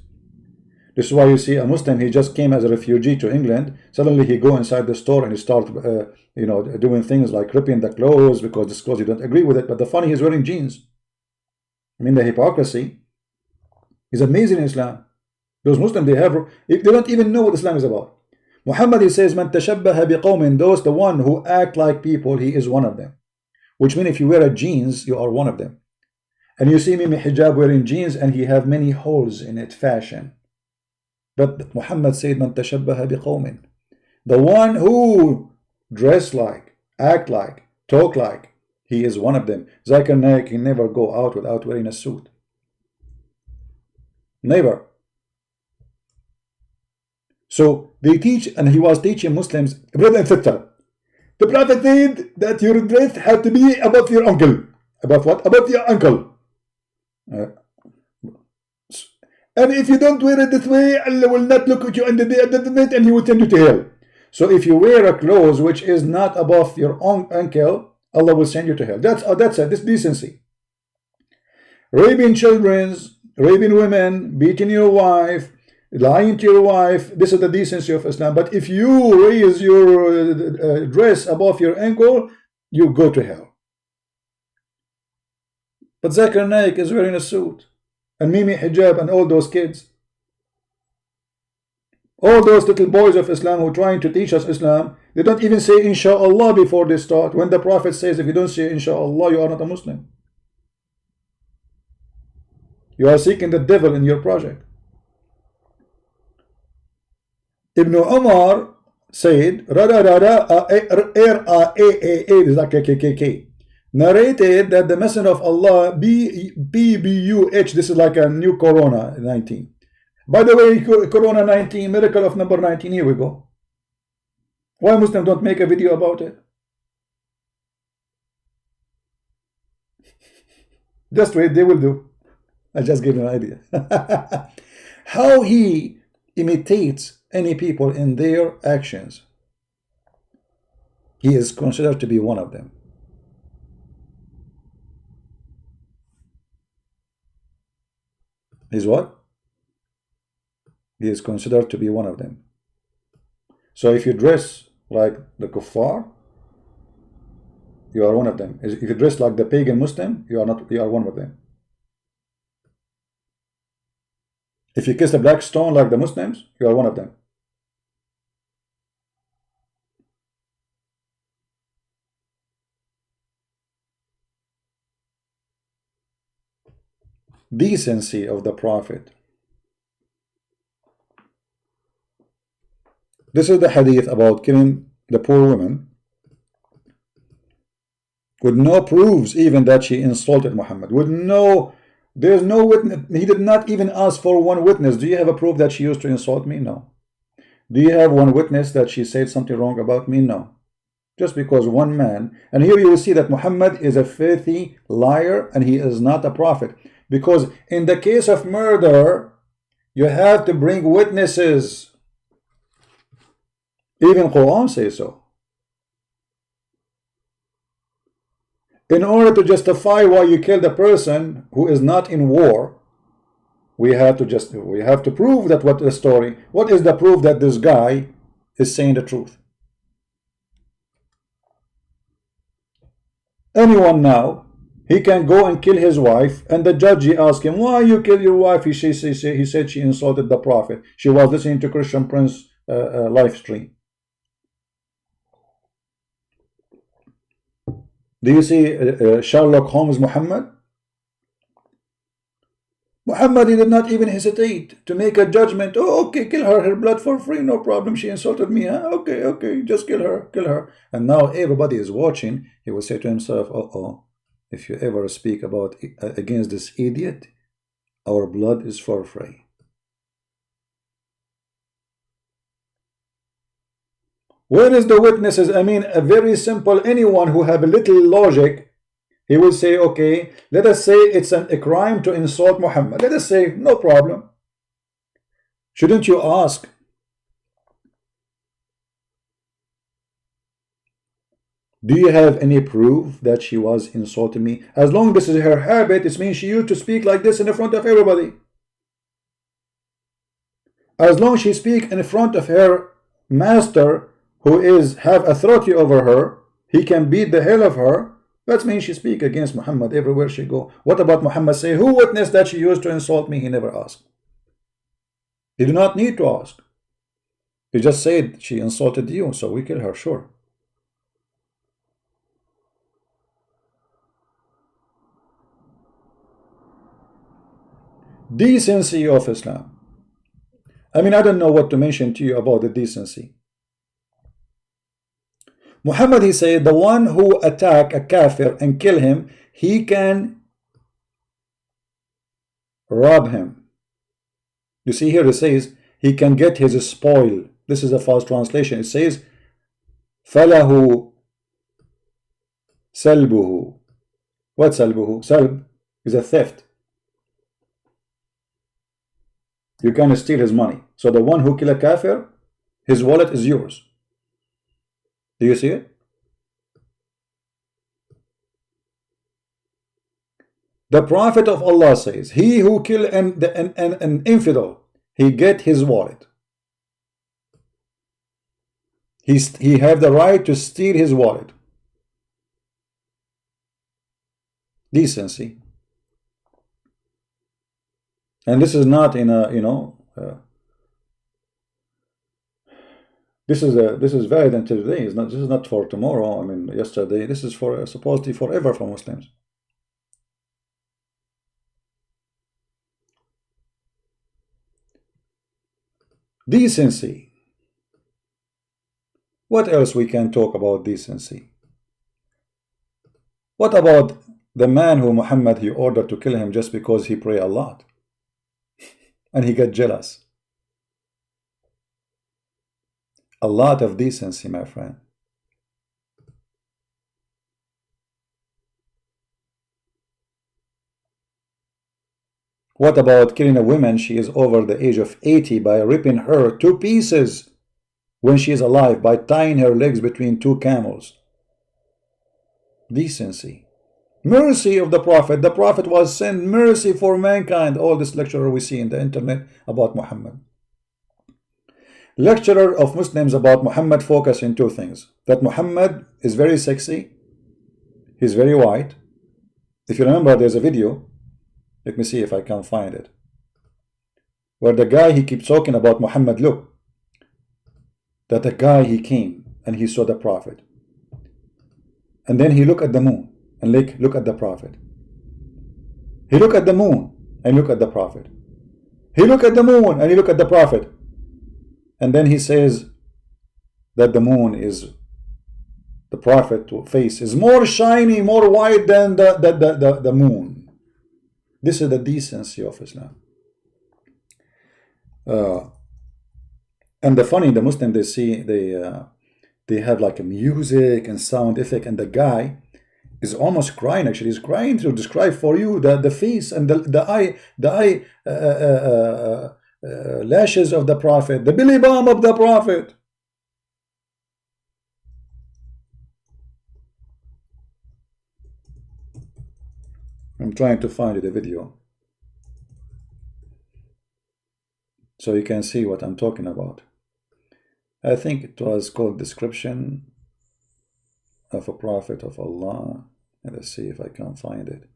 This is why you see a Muslim, he just came as a refugee to England, suddenly he go inside the store and he start you know, doing things like ripping the clothes because this clothes you don't agree with it. But the funny, he's wearing jeans. I mean, the hypocrisy is amazing in Islam. Those Muslims, they don't even know what Islam is about. Muhammad, he says, Man tashabbaha biqawmin, those the one who act like people, he is one of them. Which means if you wear a jeans, you are one of them. And you see me in hijab wearing jeans and he have many holes in it, fashion. But Muhammad said, Man tashabbaha biqawmin, the one who dress like, act like, talk like, He is one of them. Zakir Naik can never go out without wearing a suit. Never. So they teach, and he was teaching Muslims, brother and sister, the Prophet said that your dress had to be above your ankle. Above what? Above your ankle. And if you don't wear it this way, Allah will not look at you under the net and He will send you to hell. So if you wear a clothes which is not above your own ankle, Allah will send you to hell. That's it. This decency. Raping children, raping women, beating your wife, lying to your wife. This is the decency of Islam. But if you raise your dress above your ankle, you go to hell. But Zakir Naik is wearing a suit, and Mimi hijab, and all those kids, all those little boys of Islam who are trying to teach us Islam, they don't even say Inshallah before they start. When the Prophet says, if you don't say Inshallah, you are not a Muslim. You are seeking the devil in your project. Ibn Umar said, narrated that the Messenger of Allah, BBUH, this is like a new Corona 19. By the way, Corona 19, miracle of number 19, here we go. Why Muslims don't make a video about it? Just wait, they will do. I just gave you an idea. How he imitates any people in their actions. He is considered to be one of them. He's what? He is considered to be one of them. So if you dress like the kuffar, you are one of them. If you dress like the pagan Muslim, you are not. You are one of them. If you kiss the black stone like the Muslims, you are one of them. Decency of the Prophet. This is the hadith about killing the poor woman with no proofs, even that she insulted Muhammad. With no, there's no witness. He did not even ask for one witness. Do you have a proof that she used to insult me? No. Do you have one witness that she said something wrong about me? No. Just because one man, and here you will see that Muhammad is a filthy liar and he is not a prophet. Because in the case of murder, you have to bring witnesses. Even Quran says so. In order to justify why you killed a person who is not in war, we have to prove that what the story. What is the proof that this guy is saying the truth? Anyone now, he can go and kill his wife, and the judge, he asked him, why you kill your wife? He said she insulted the Prophet. She was listening to Christian Prince live stream. Do you see Sherlock Holmes Muhammad? Muhammad, he did not even hesitate to make a judgment. Oh, okay, kill her blood for free, no problem. She insulted me, huh? Okay, just kill her. And now everybody is watching. He will say to himself, if you ever speak against this idiot, our blood is for free. Where is the witnesses? I mean, a very simple, anyone who have a little logic, he will say, okay, let us say it's a crime to insult Muhammad. Let us say, no problem. Shouldn't you ask? Do you have any proof that she was insulting me? As long as this is her habit, it means she used to speak like this in the front of everybody. As long as she speaks in front of her master, who have authority over her, he can beat the hell of her. That means she speak against Muhammad everywhere she go. What about Muhammad say, who witnessed that she used to insult me? He never asked. He did not need to ask. He just said she insulted you, so we kill her, sure. Decency of Islam. I mean, I don't know what to mention to you about the decency. Muhammad, he said, the one who attack a kafir and kill him, he can rob him. You see here it says he can get his spoil. This is a false translation. It says فَلَهُ سَلْبُهُ. What salbuhu? Salb is a theft. You can steal his money. So the one who kill a kafir, his wallet is yours. Do you see it? The Prophet of Allah says, he who kill an infidel, he get his wallet. He have the right to steal his wallet. Decency. And this is not in a, you know, this is valid until today. It's not, this is not for tomorrow. I mean, yesterday. This is for supposedly forever for Muslims. Decency. What else we can talk about decency? What about the man who Muhammad he ordered to kill him just because he pray a lot and he got jealous? A lot of decency, my friend. What about killing a woman? She is over the age of 80 by ripping her to pieces when she is alive, by tying her legs between two camels. Decency. Mercy of the Prophet. The Prophet was sent mercy for mankind. All this lecturer we see in the internet about Muhammad. Lecturer of Muslims about Muhammad focus in two things. That Muhammad is very sexy. He's very white. If you remember, there's a video. Let me see if I can find it. Where the guy, he keeps talking about Muhammad. Look. That the guy, he came and he saw the Prophet. And then he looked at the moon and look at the Prophet. He looked at the moon and look at the Prophet. He looked at the moon and he looked at the Prophet. And then he says that the moon is, the Prophet face is more shiny, more white than the moon. This is the decency of Islam. And the funny, the Muslim, they see, they have like a music and sound effect, and the guy is almost crying. Actually, he's crying to describe for you the face and the eye lashes of the Prophet, the belly balm of the Prophet. I'm trying to find the video so you can see what I'm talking about. I think it was called Description of a Prophet of Allah. And let's see if I can find it.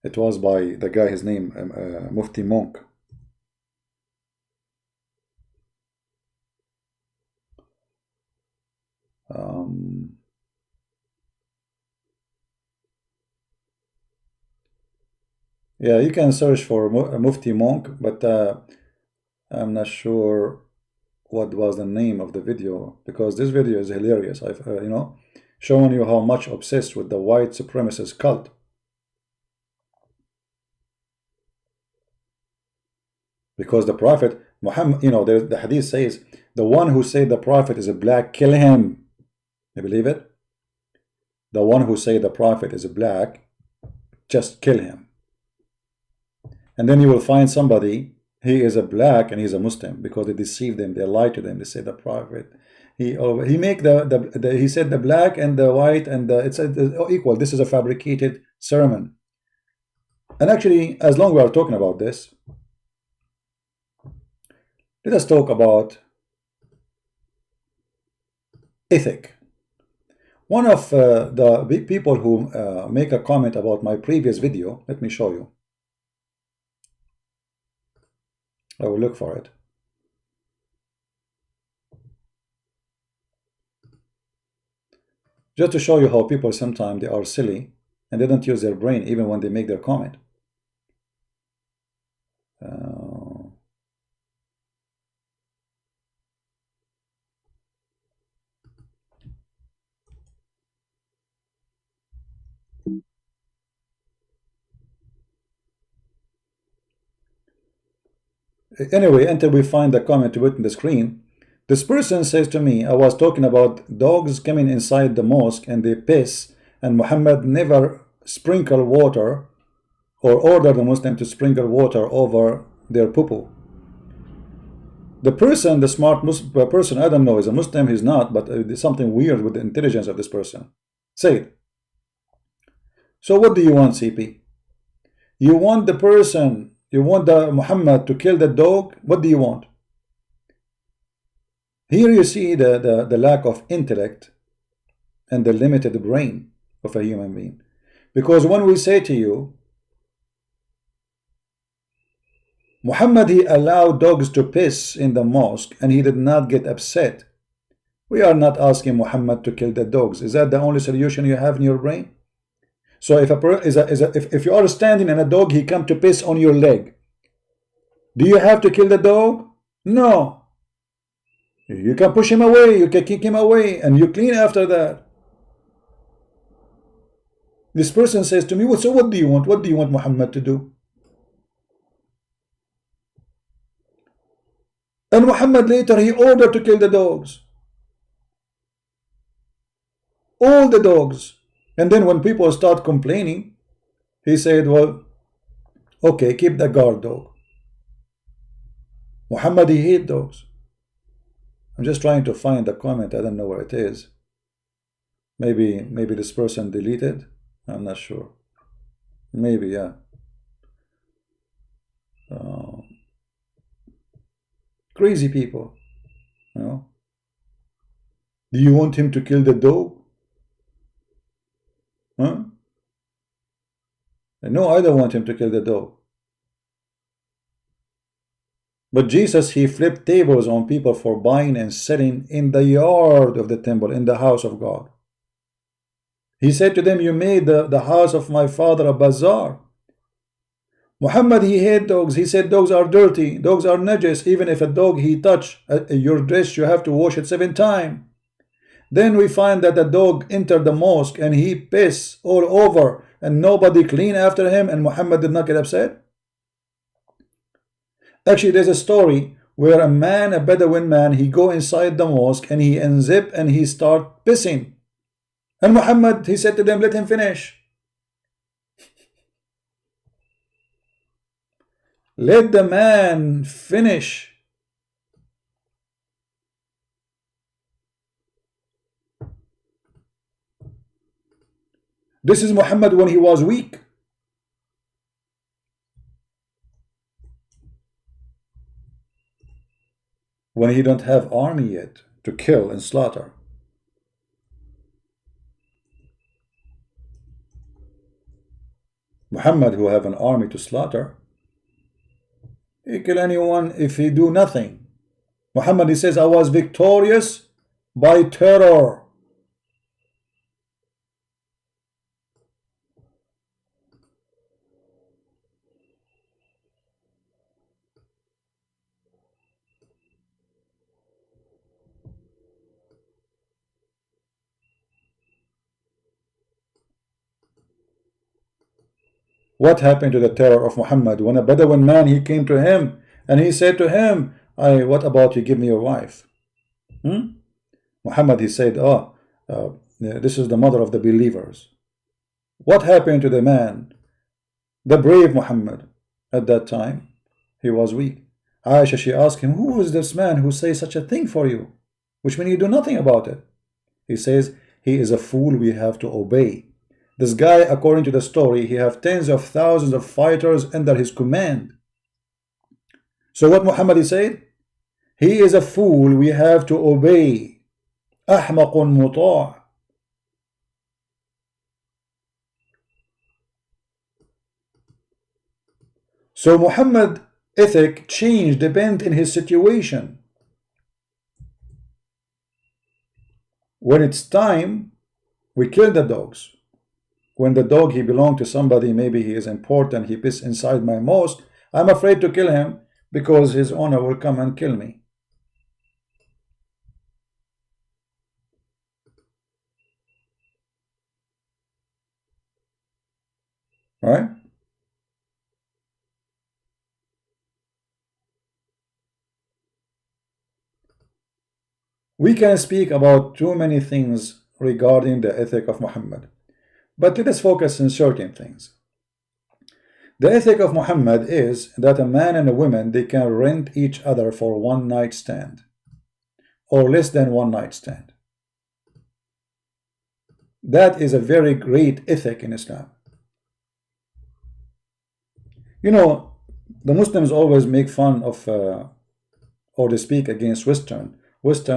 It was by the guy, his name, Mufti Monk. Yeah, you can search for Mufti Monk, but I'm not sure what was the name of the video, because this video is hilarious. I've you know, showing you how much obsessed with the white supremacist cult. Because the Prophet Muhammad, you know, the hadith says, the one who said the Prophet is a black, kill him. You believe it? The one who said the Prophet is a black, just kill him. And then you will find somebody, he is a black and he's a Muslim, because they deceive them, they lie to them, they say the Prophet, he make he said the black and the white and it's equal. This is a fabricated sermon. And actually, as long as we are talking about this, let us talk about ethic. One of the people who make a comment about my previous video, let me show you. I will look for it. Just to show you how people sometimes they are silly and they don't use their brain even when they make their comment. Anyway, until we find the comment to put in the screen, this person says to me, I was talking about dogs coming inside the mosque and they piss, and Muhammad never sprinkle water or order the Muslim to sprinkle water over their poo-poo. The person, the smart person, I don't know, is a Muslim, he's not, but there's something weird with the intelligence of this person. Say it. So what do you want, CP? You want the person, you want the Muhammad to kill the dog? What do you want? Here you see the lack of intellect and the limited brain of a human being. Because when we say to you, Muhammad, he allowed dogs to piss in the mosque and he did not get upset. We are not asking Muhammad to kill the dogs. Is that the only solution you have in your brain? So if you are standing and a dog, he come to piss on your leg, do you have to kill the dog? No. You can push him away, you can kick him away, and you clean after that. This person says to me, so what do you want? What do you want Muhammad to do? And Muhammad later, he ordered to kill the dogs. All the dogs. And then when people start complaining, he said, well, okay, keep the guard dog. Muhammad, he hate dogs. I'm just trying to find the comment. I don't know where it is. Maybe this person deleted. I'm not sure. Maybe, yeah. Crazy people, you know. Do you want him to kill the dog? Huh? No, I don't want him to kill the dog. But Jesus, he flipped tables on people for buying and selling in the yard of the temple, in the house of God. He said to them, you made the house of my father a bazaar. Muhammad, he hated dogs. He said dogs are dirty, dogs are najis. Even if a dog he touch your dress, you have to wash it 7 times. Then we find that the dog entered the mosque and he pissed all over and nobody clean after him, and Muhammad did not get upset. Actually, there's a story where a Bedouin man, he go inside the mosque and he unzip and he start pissing. And Muhammad, he said to them, let him finish. Let the man finish. This is Muhammad when he was weak. When he don't have army yet to kill and slaughter. Muhammad, who have an army to slaughter, he kill anyone if he do nothing. Muhammad, he says, I was victorious by terror. What happened to the terror of Muhammad? When a Bedouin man, he came to him and he said to him, what about you give me your wife? Muhammad, he said, this is the mother of the believers. What happened to the man, the brave Muhammad? At that time, he was weak. Aisha, she asked him, who is this man who says such a thing for you? Which means you do nothing about it. He says, he is a fool we have to obey. This guy, according to the story, he have tens of thousands of fighters under his command. So what Muhammad he said? He is a fool we have to obey. أحمق مطاع. So Muhammad ethic changed depend in his situation. When it's time, we kill the dogs. When the dog, he belonged to somebody, maybe he is important, he piss inside my mosque, I'm afraid to kill him because his owner will come and kill me. Right? We can speak about too many things regarding the ethic of Muhammad, but let us focus on certain things. The ethic of Muhammad is that a man and a woman, they can rent each other for one night stand or less than one night stand. That is a very great ethic in Islam. You know, the Muslims always make fun of or they speak against Western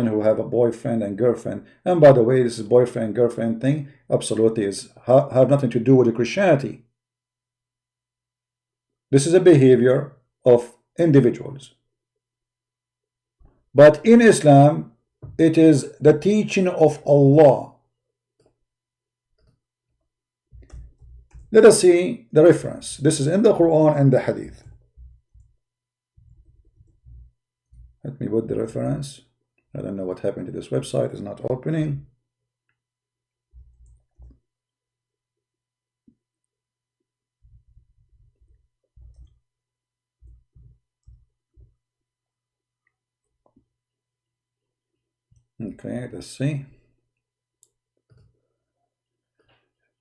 who have a boyfriend and girlfriend. And by the way, this is boyfriend girlfriend thing absolutely have nothing to do with the Christianity. This is a behavior of individuals. But in Islam, it is the teaching of Allah. Let us see the reference. This is in the Quran and the Hadith. Let me put the reference. I don't know what happened to this website. It's not opening. Okay, let's see.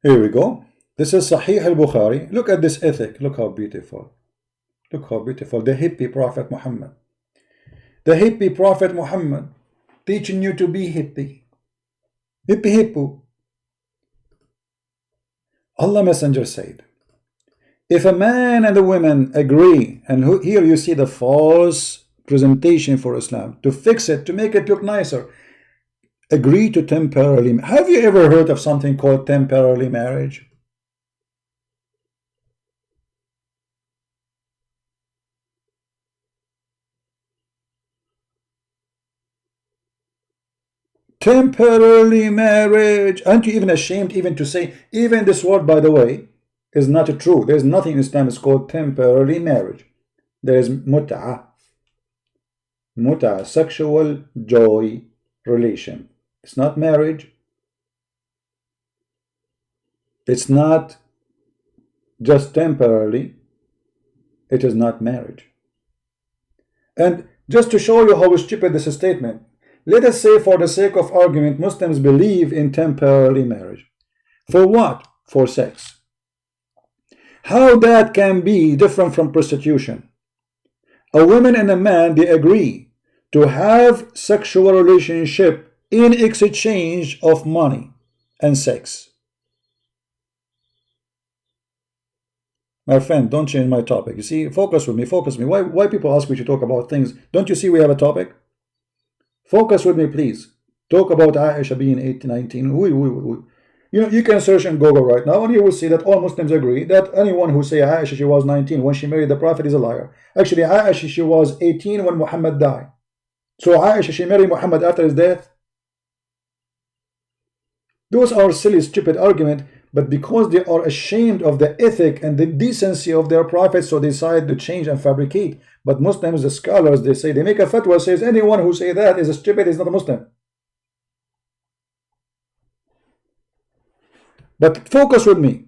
Here we go. This is Sahih al-Bukhari. Look at this ethic. Look how beautiful. Look how beautiful. The hippie Prophet Muhammad. The hippie Prophet Muhammad teaching you to be hippie. Hippie hippo. Allah Messenger said, if a man and a woman agree, and here you see the false presentation for Islam, to fix it, to make it look nicer, agree to temporarily. Have you ever heard of something called temporarily marriage? Temporarily marriage. Aren't you even ashamed even to say, even this word, by the way, is not true. There's nothing in Islam is called temporarily marriage. There is mut'ah. Mut'ah, sexual joy relation. It's not marriage. It's not just temporarily. It is not marriage. And just to show you how stupid this statement, let us say for the sake of argument, Muslims believe in temporary marriage. For what? For sex. How that can be different from prostitution? A woman and a man, they agree to have sexual relationship in exchange of money and sex. My friend, don't change my topic. You see, focus with me, focus with me. Why people ask me to talk about things? Don't you see we have a topic? Focus with me, please. Talk about Aisha being 18, 19. You know, you can search in Google right now and you will see that all Muslims agree that anyone who say Aisha, she was 19 when she married the Prophet is a liar. Actually, Aisha, she was 18 when Muhammad died. So Aisha, she married Muhammad after his death. Those are silly, stupid arguments, but because they are ashamed of the ethic and the decency of their prophets, so they decide to change and fabricate. But Muslims, the scholars, they say, they make a fatwa, says anyone who say that is a stupid, is not a Muslim. But focus with me.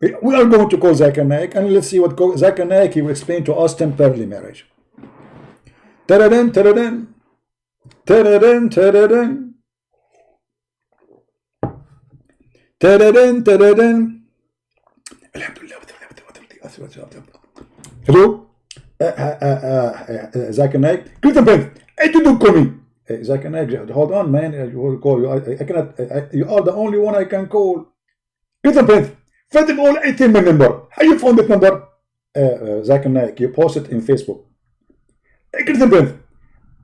We are going to call Zakir Naik, and let's see what Zakir Naik, he will explain to us temporary marriage. Taradan, taradan, taradan, taradan. Taradan, taradan. Hello? Zakir Naik. Greet them, hey, don't call me. Zakir Naik, hold on, man. I will call you. I cannot. You are the only one I can call. Greet them, find them all 18 my number. How you found that number? Zakir Naik, you posted in Facebook. Greet them,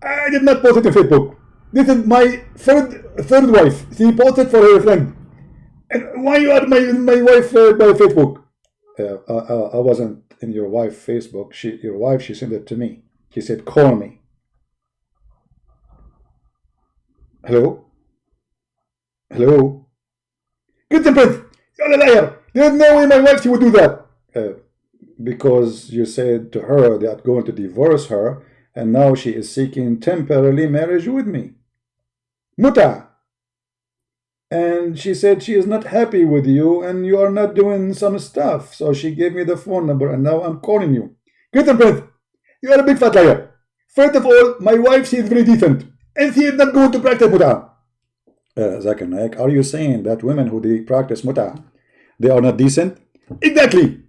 I did not post it in Facebook. This is my third wife. She posted for her friend. And why you are my wife by Facebook? I wasn't in your wife's Facebook. Your wife, she sent it to me. She said, call me. Hello? Hello? Get the print! You're a liar! There's no way my wife she would do that. Because you said to her that I'm going to divorce her, and now she is seeking temporary marriage with me. Muta! And she said she is not happy with you and you are not doing some stuff. So she gave me the phone number and now I'm calling you. Get the print. You are a big fat liar. First of all, my wife, she is very decent, and she is not going to practice mut'ah. Zakir Naik, are you saying that women who they practice mut'ah, they are not decent? Exactly.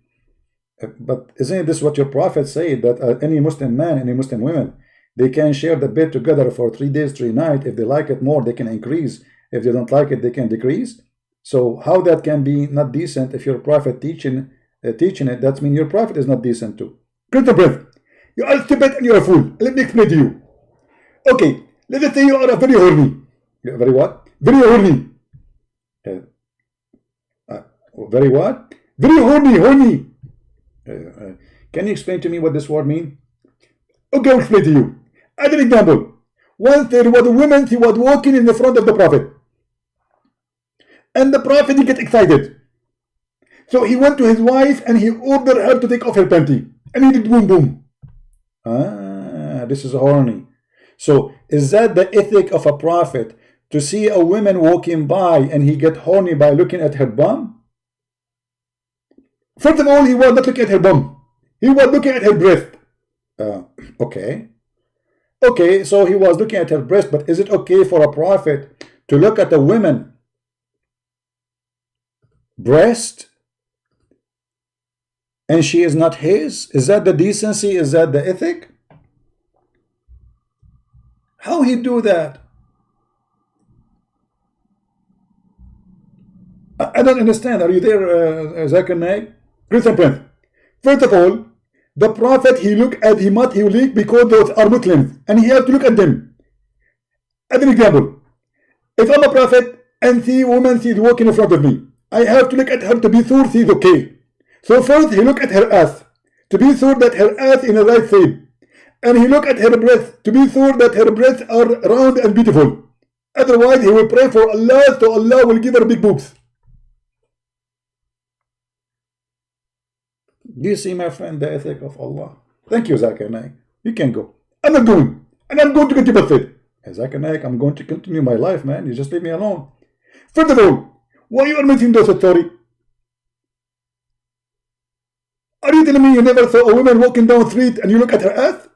But isn't this what your prophet said, that any Muslim man, any Muslim women, they can share the bed together for 3 days, 3 nights. If they like it more, they can increase. If they don't like it, they can decrease. So how that can be not decent if your prophet teaching it? That means your prophet is not decent too. Christopher, you are stupid and you are a fool. Let me explain to you. Okay, let us say you are a very horny. Very what? Very horny. Very what? Very horny. Can you explain to me what this word means? Okay, I'll explain to you. As an example, once there was a woman, she was walking in the front of the prophet. And the prophet, he get excited. So he went to his wife and he ordered her to take off her panty. And he did boom boom. This is horny. So is that the ethic of a prophet, to see a woman walking by and he get horny by looking at her bum? First of all, he was not looking at her bum. He was looking at her breast. Okay, so he was looking at her breast, but is it okay for a prophet to look at a woman breast and she is not his? Is that the decency? Is that the ethic? How he do that? I don't understand. Are you there, Zakir Naik? Christian Prince. First of all, the prophet, he look at him, he look because those are Muslims, and he has to look at them. As an example, if I'm a prophet and see a woman, she is walking in front of me, I have to look at her to be sure she is okay. So first he look at her ass to be sure that her ass is in the right shape, and he look at her breasts to be sure that her breasts are round and beautiful. Otherwise, he will pray for Allah, so Allah will give her big boobs. Do you see, my friend, the ethic of Allah? Thank you, Zakir Naik. You can go. I'm not going. And I'm going to get you busted. Zakir Naik, I'm going to continue my life, man. You just leave me alone. First of all, why you are mentioning Dosa story? Are you telling me you never saw a woman walking down the street and you look at her ass?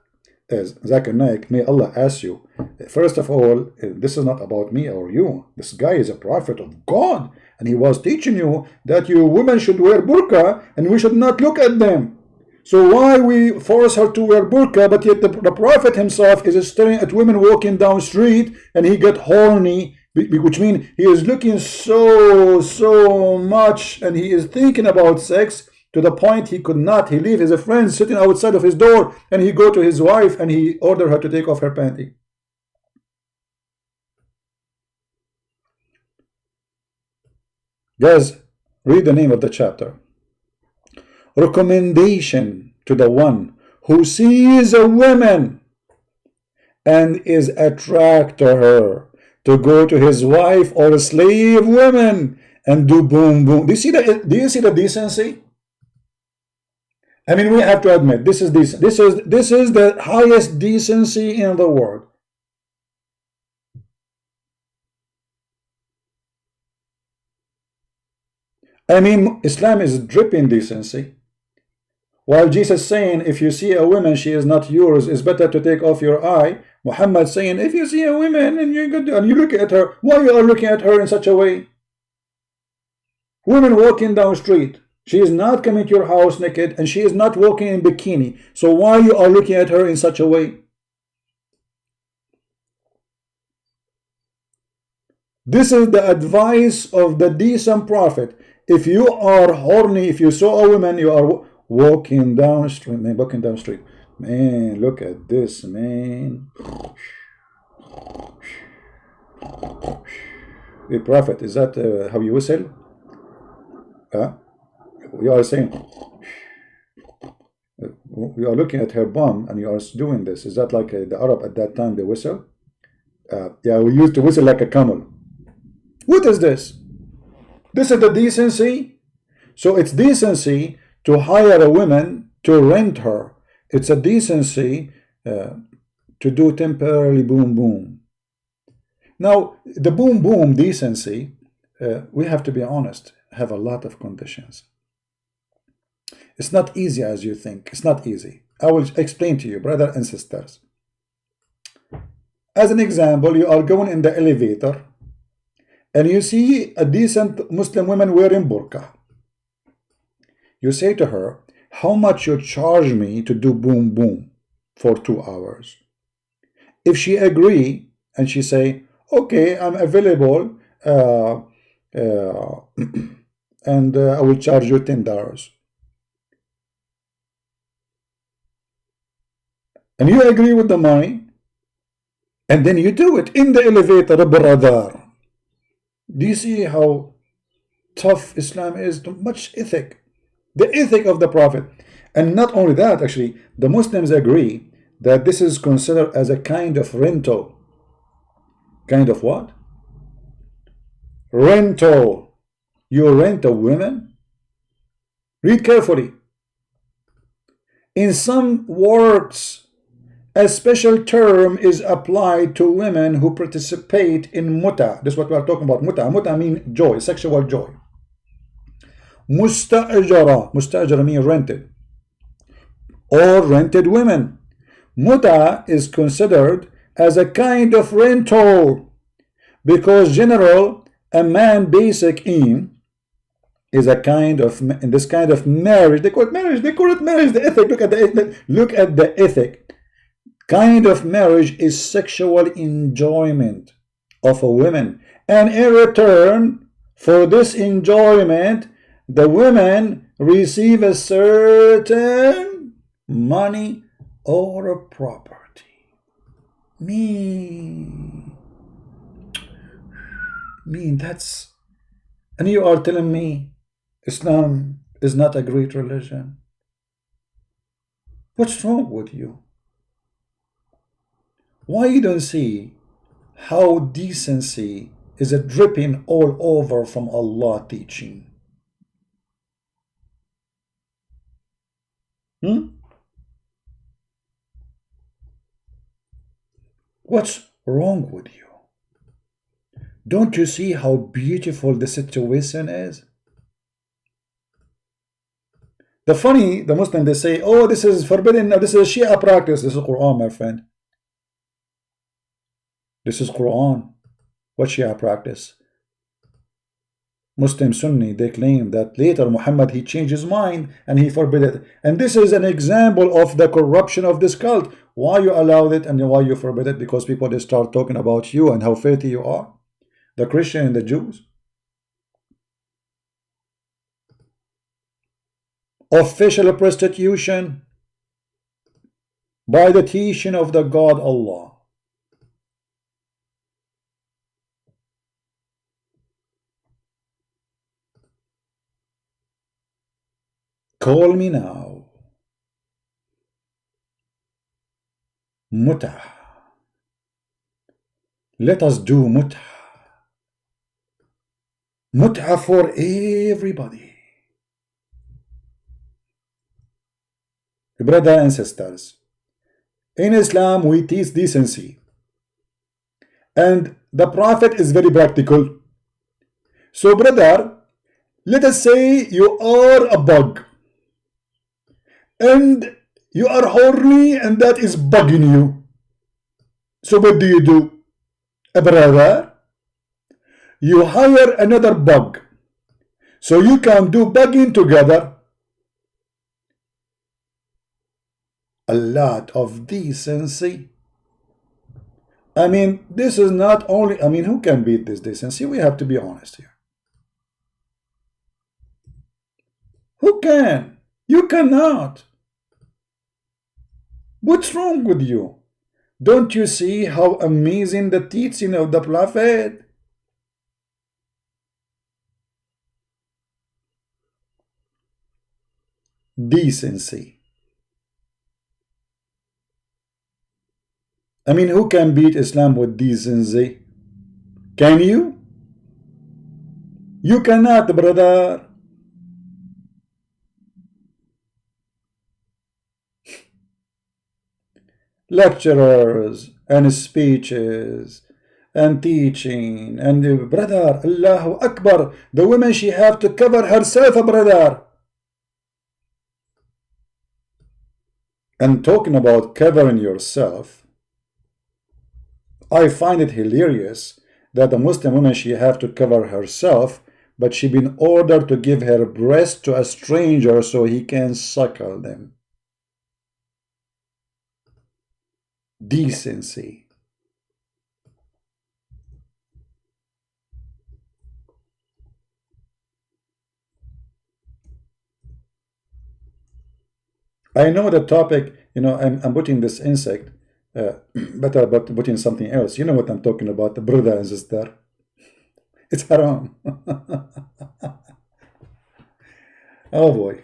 Zakir Naik, may Allah ask you. First of all, this is not about me or you. This guy is a prophet of God. And he was teaching you that you women should wear burqa and we should not look at them. So why we force her to wear burqa, but yet the prophet himself is staring at women walking down the street and he get horny, which means he is looking so much and he is thinking about sex to the point he could not. He leave his friends sitting outside of his door and he go to his wife and he order her to take off her panty. Guys, read the name of the chapter. Recommendation to the one who sees a woman and is attracted to her to go to his wife or a slave woman and do boom boom. Do you see the decency? I mean, we have to admit this is the highest decency in the world. I mean, Islam is dripping decency. While Jesus saying, if you see a woman, she is not yours, it's better to take off your eye. Muhammad saying, if you see a woman and you look at her, why you are looking at her in such a way? Women walking down the street, she is not coming to your house naked and she is not walking in bikini. So why you are looking at her in such a way? This is the advice of the decent prophet. If you are horny, if you saw a woman, you are walking down the street, man, look at this, man. The prophet, is that how you whistle? You are saying, you are looking at her bum and you are doing this. Is that like the Arab at that time, they whistle? Yeah, we used to whistle like a camel. What is this? This is the decency. So it's decency to hire a woman to rent her. It's a decency to do temporarily boom boom. Now the boom boom decency, we have to be honest, have a lot of conditions. It's not easy as you think. It's not easy. I will explain to you, brother and sisters. As an example, you are going in the elevator and you see a decent Muslim woman wearing burqa. You say to her, how much you charge me to do boom boom for 2 hours? If she agree and she say, okay, I'm available, and I will charge you $10. And you agree with the money, and then you do it in the elevator, brother. Do you see how tough Islam is? Much ethic. The ethic of the Prophet. And not only that, actually, the Muslims agree that this is considered as a kind of rental. Kind of what? Rental. You rent a woman? Read carefully. In some works, a special term is applied to women who participate in muta. This is what we are talking about. Muta. Muta means joy, sexual joy. Musta'ajara. Musta'ajara means rented. Or rented women. Muta is considered as a kind of rental because general a man basic aim is a kind of, in this kind of marriage, they call it marriage, the ethic, look at the ethic. Kind of marriage is sexual enjoyment of a woman, and in return for this enjoyment the women receive a certain money or a property. That's, and you are telling me Islam is not a great religion? What's wrong with you? Why you don't see how decency is a dripping all over from Allah teaching? What's wrong with you? Don't you see how beautiful the situation is? The Muslim, they say, oh, this is forbidden, this is Shia practice. This is Quran, my friend. This is Quran. What Shia practice? Muslim Sunni, they claim that later Muhammad, he changed his mind and he forbid it. And this is an example of the corruption of this cult. Why you allowed it and why you forbid it? Because people, they start talking about you and how filthy you are. The Christian and the Jews. Official prostitution by the teaching of the God Allah. Call me now. Muta. Let us do muta. Muta for everybody. Brothers and sisters, in Islam we teach decency. And the Prophet is very practical. So brother, let us say you are a bug. And you are horny and that is bugging you. So what do? Brother, you hire another bug so you can do bugging together. A lot of decency. I mean, this is not only, I mean, who can beat this decency? We have to be honest here. Who can? You cannot. What's wrong with you? Don't you see how amazing the teaching of the Prophet? Decency. I mean, who can beat Islam with decency? Can you? You cannot, brother. Lecturers and speeches and teaching and brother, Allahu Akbar, the woman, she have to cover herself, brother. And talking about covering yourself, I find it hilarious that the Muslim woman, she have to cover herself, but she been ordered to give her breast to a stranger so he can suckle them. Decency. I know the topic, I'm putting this insect, but about putting something else. You know what I'm talking about, the brother and sister. It's haram. Oh boy.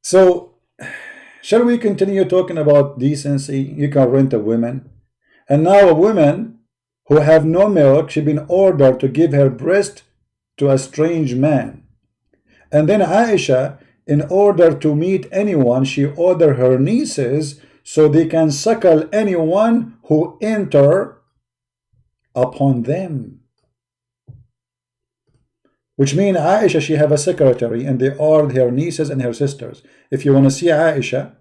So, shall we continue talking about decency? You can rent a woman. And now a woman who have no milk, she been ordered to give her breast to a strange man. And then Aisha, in order to meet anyone, she ordered her nieces so they can suckle anyone who enter upon them. Which means Aisha, she have a secretary, and they are her nieces and her sisters. If you want to see Aisha,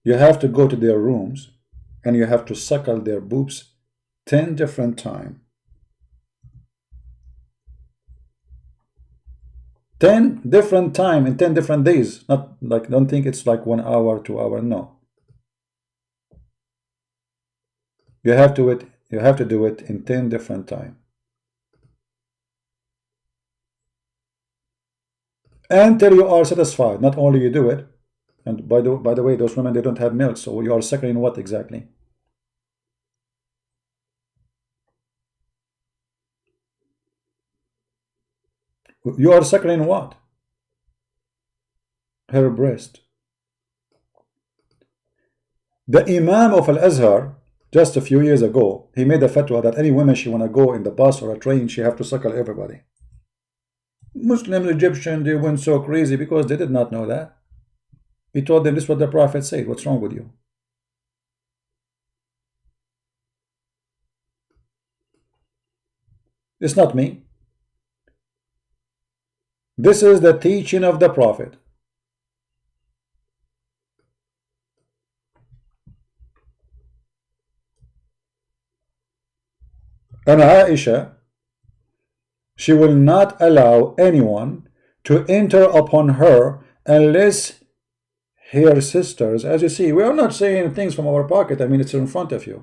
you have to go to their rooms and you have to suckle their boobs 10 different times. 10 different times in 10 different days. Not like, don't think it's like 1 hour, 2 hours. No. You have to do it in 10 different times. Until you are satisfied. Not only you do it, and by the way, those women, they don't have milk, so you are suckling what exactly? You are suckling what? Her breast. The Imam of Al-Azhar, just a few years ago, he made a fatwa that any woman she want to go in the bus or a train, she have to suckle everybody. Muslim Egyptian, they went so crazy because they did not know that. He told them this is what the Prophet said. What's wrong with you? It's not me. This is the teaching of the Prophet. And Aisha, she will not allow anyone to enter upon her unless her sisters. As you see, we are not saying things from our pocket. I mean, it's in front of you.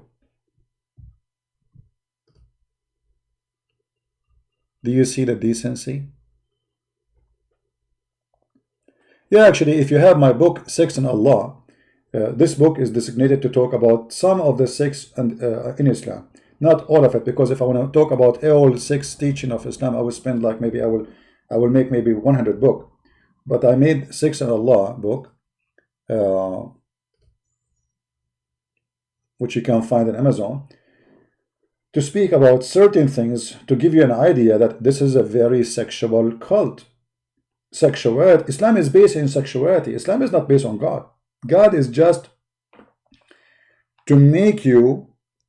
Do you see the decency? Yeah, actually, if you have my book, Sex and Allah, this book is designated to talk about some of the sex and in Islam. Not all of it, because if I want to talk about all 6 teaching of Islam, I will spend like maybe I will make maybe 100 book. But I made Sex and Allah book, which you can find on Amazon, to speak about certain things, to give you an idea that this is a very sexual cult. Sexuality, Islam is based in sexuality. Islam is not based on God. God is just to make you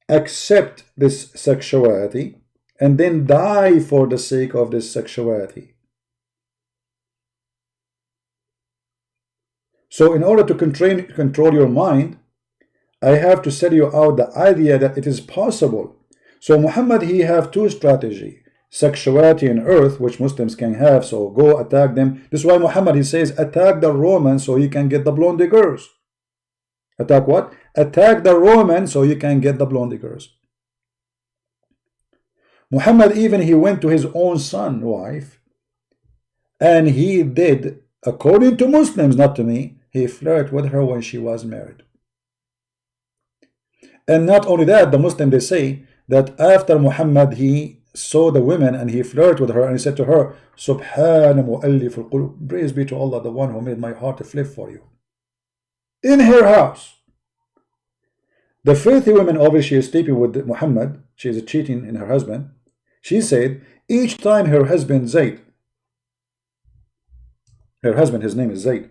accept this sexuality and then die for the sake of this sexuality. So in order to control your mind, I have to sell you out the idea that it is possible. So Muhammad, he have 2 strategies. Sexuality in earth, which Muslims can have, so go attack them. This is why Muhammad, he says, attack the Romans so you can get the blonde girls. Attack what? Attack the Romans so you can get the blonde girls. Muhammad, even he went to his own son, wife, and he did, according to Muslims, not to me, he flirted with her when she was married. And not only that, the Muslim, they say that after Muhammad, he saw the women and he flirted with her and he said to her, Subhana mu'allif al-qulub, praise be to Allah, the one who made my heart to flip for you. In her house. The filthy woman, obviously, is sleeping with Muhammad. She is cheating in her husband. She said, each time her husband Zayd, her husband, his name is Zayd,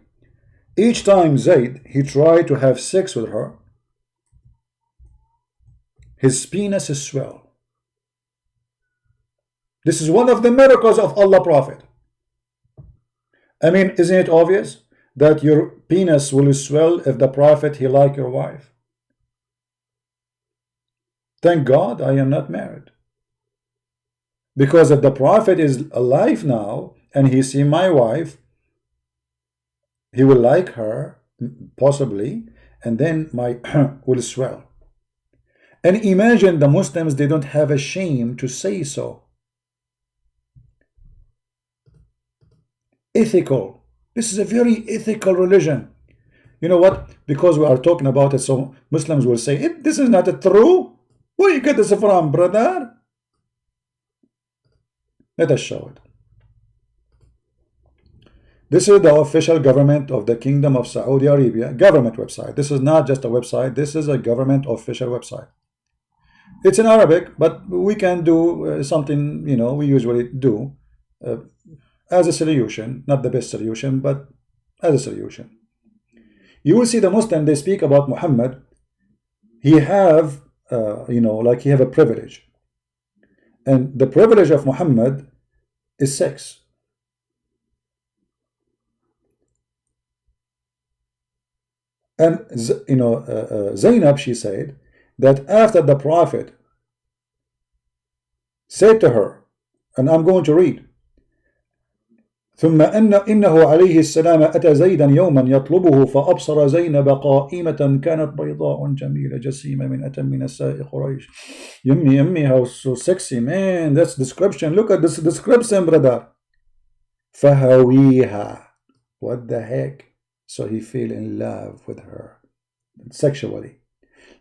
each time Zayd, he tried to have sex with her, his penis is swell. This is one of the miracles of Allah Prophet. I mean, isn't it obvious? that your penis will swell if the prophet he like your wife. Thank God I am not married. Because if the prophet is alive now and he see my wife, he will like her, possibly, and then my will swell. And imagine the Muslims, they don't have a shame to say so. Ethical. This is a very ethical religion. You know what? Because we are talking about it, so Muslims will say, this is not true. Where you get this from, brother? Let us show it. This is the official government of the Kingdom of Saudi Arabia, government website. This is not just a website. This is a government official website. It's in Arabic, but we can do something, you know, we usually do as a solution, not the best solution, but as a solution. You will see the Muslim, they speak about Muhammad. He have, you know, like he have a privilege. And the privilege of Muhammad is sex. And, you know, Zainab, she said that after the prophet said to her, and I'm going to read, ثم إنه عليه السلام أتى زيدا يوما يطلبه فأبصر زينب قائمة كانت بيضاء جميلة جسيمة من أتم نساء قريش. Yummy, how so sexy, man. That's description. Look at this description, brother. فهويها. What the heck? So he fell in love with her sexually.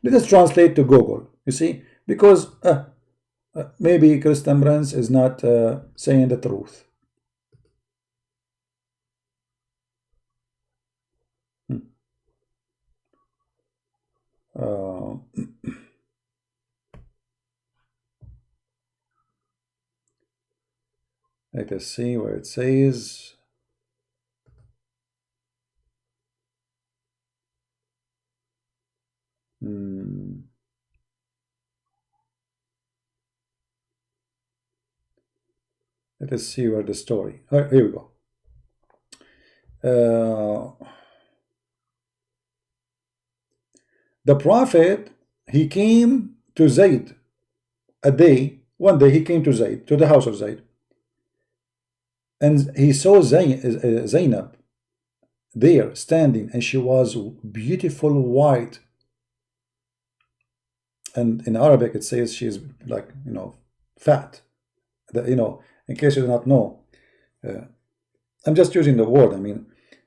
Let us translate to Google. You see, because maybe Christian Prince is not saying the truth. Let us see where it says. Let us see where the story. Here we go. The prophet, he came to Zayd one day he came to Zayd, to the house of Zayd, and he saw Zainab there standing, and she was beautiful white, and in Arabic it says she is like, you know, fat. You know, in case you do not know, I'm just using the word. I mean,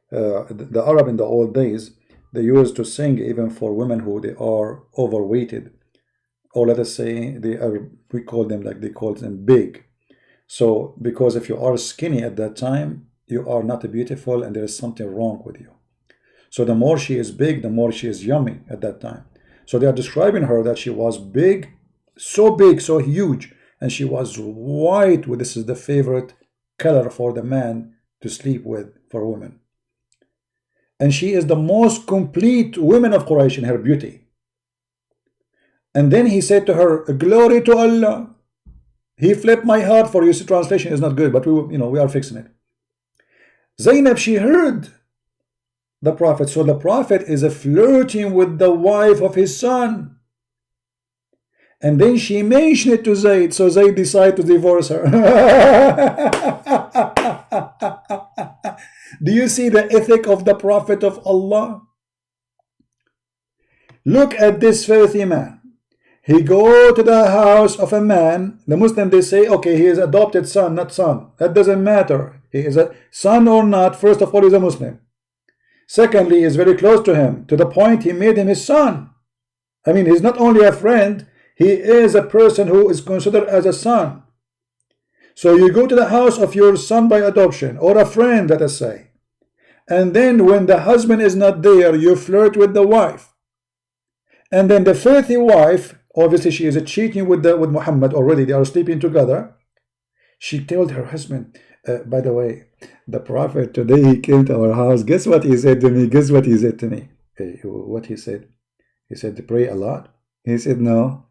the Arab in the old days, they used to sing even for women who they are overweighted, or let us say they are, we call them, like they call them big. So because if you are skinny at that time, you are not beautiful and there is something wrong with you. So the more she is big, the more she is yummy at that time. So they are describing her that she was big, so huge, and she was white. This is the favorite color for the man to sleep with for women. And she is the most complete woman of Quraysh in her beauty. And then he said to her, glory to Allah. He flipped my heart for you. See, translation is not good, but we are fixing it. Zainab, she heard the prophet. So the prophet is flirting with the wife of his son. And then she mentioned it to Zayd. So Zayd decided to divorce her. Do you see the ethic of the prophet of Allah? Look at this filthy man. He go to the house of a man. The Muslim, they say, okay, he is adopted son, not son. That doesn't matter. He is a son or not. First of all, he's a Muslim. Secondly, he is very close to him, to the point he made him his son. I mean, he's not only a friend, he is a person who is considered as a son. So you go to the house of your son by adoption, or a friend, let us say. And then when the husband is not there, you flirt with the wife. And then the filthy wife, obviously she is cheating with Muhammad already. They are sleeping together. She told her husband, by the way, the prophet today, he came to our house. Guess what he said to me? Guess what he said to me? What he said? He said to pray a lot. He said no.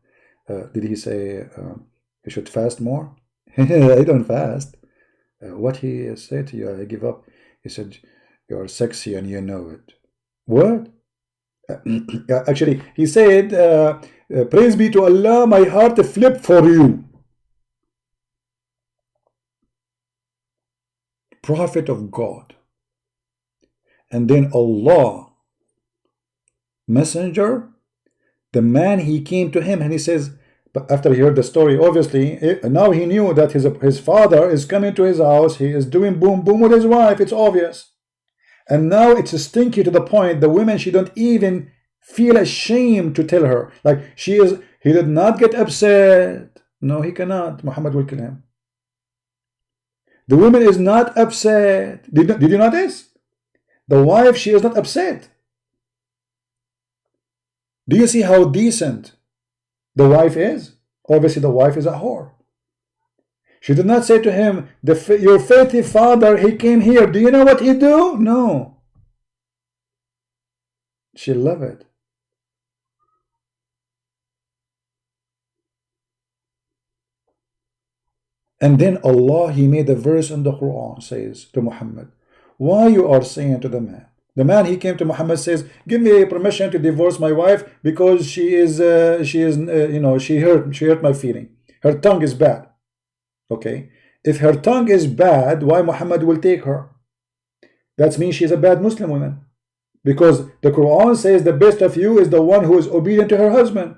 Did he say you should fast more? I don't fast. What he said to you, I give up. He said, You are sexy and you know it. What? Actually, he said, praise be to Allah, my heart flipped for you. Prophet of God. And then Allah, messenger, the man, he came to him and he says, but after he heard the story, obviously, now he knew that his father is coming to his house. He is doing boom boom with his wife. It's obvious. And now it's stinky to the point the women, she don't even feel ashamed to tell her. Like he did not get upset. No, he cannot. Muhammad will kill him. The woman is not upset. Did you notice? The wife, she is not upset. Do you see how decent the wife is? Obviously, the wife is a whore. She did not say to him, your faithful father, he came here. Do you know what he do? No. She loved it. And then Allah, he made a verse in the Quran, says to Muhammad, why you are saying to the man? The man, he came to Muhammad, says, give me permission to divorce my wife because she hurt my feeling. Her tongue is bad. Okay. If her tongue is bad, why Muhammad will take her? That means she's a bad Muslim woman. Because the Quran says the best of you is the one who is obedient to her husband.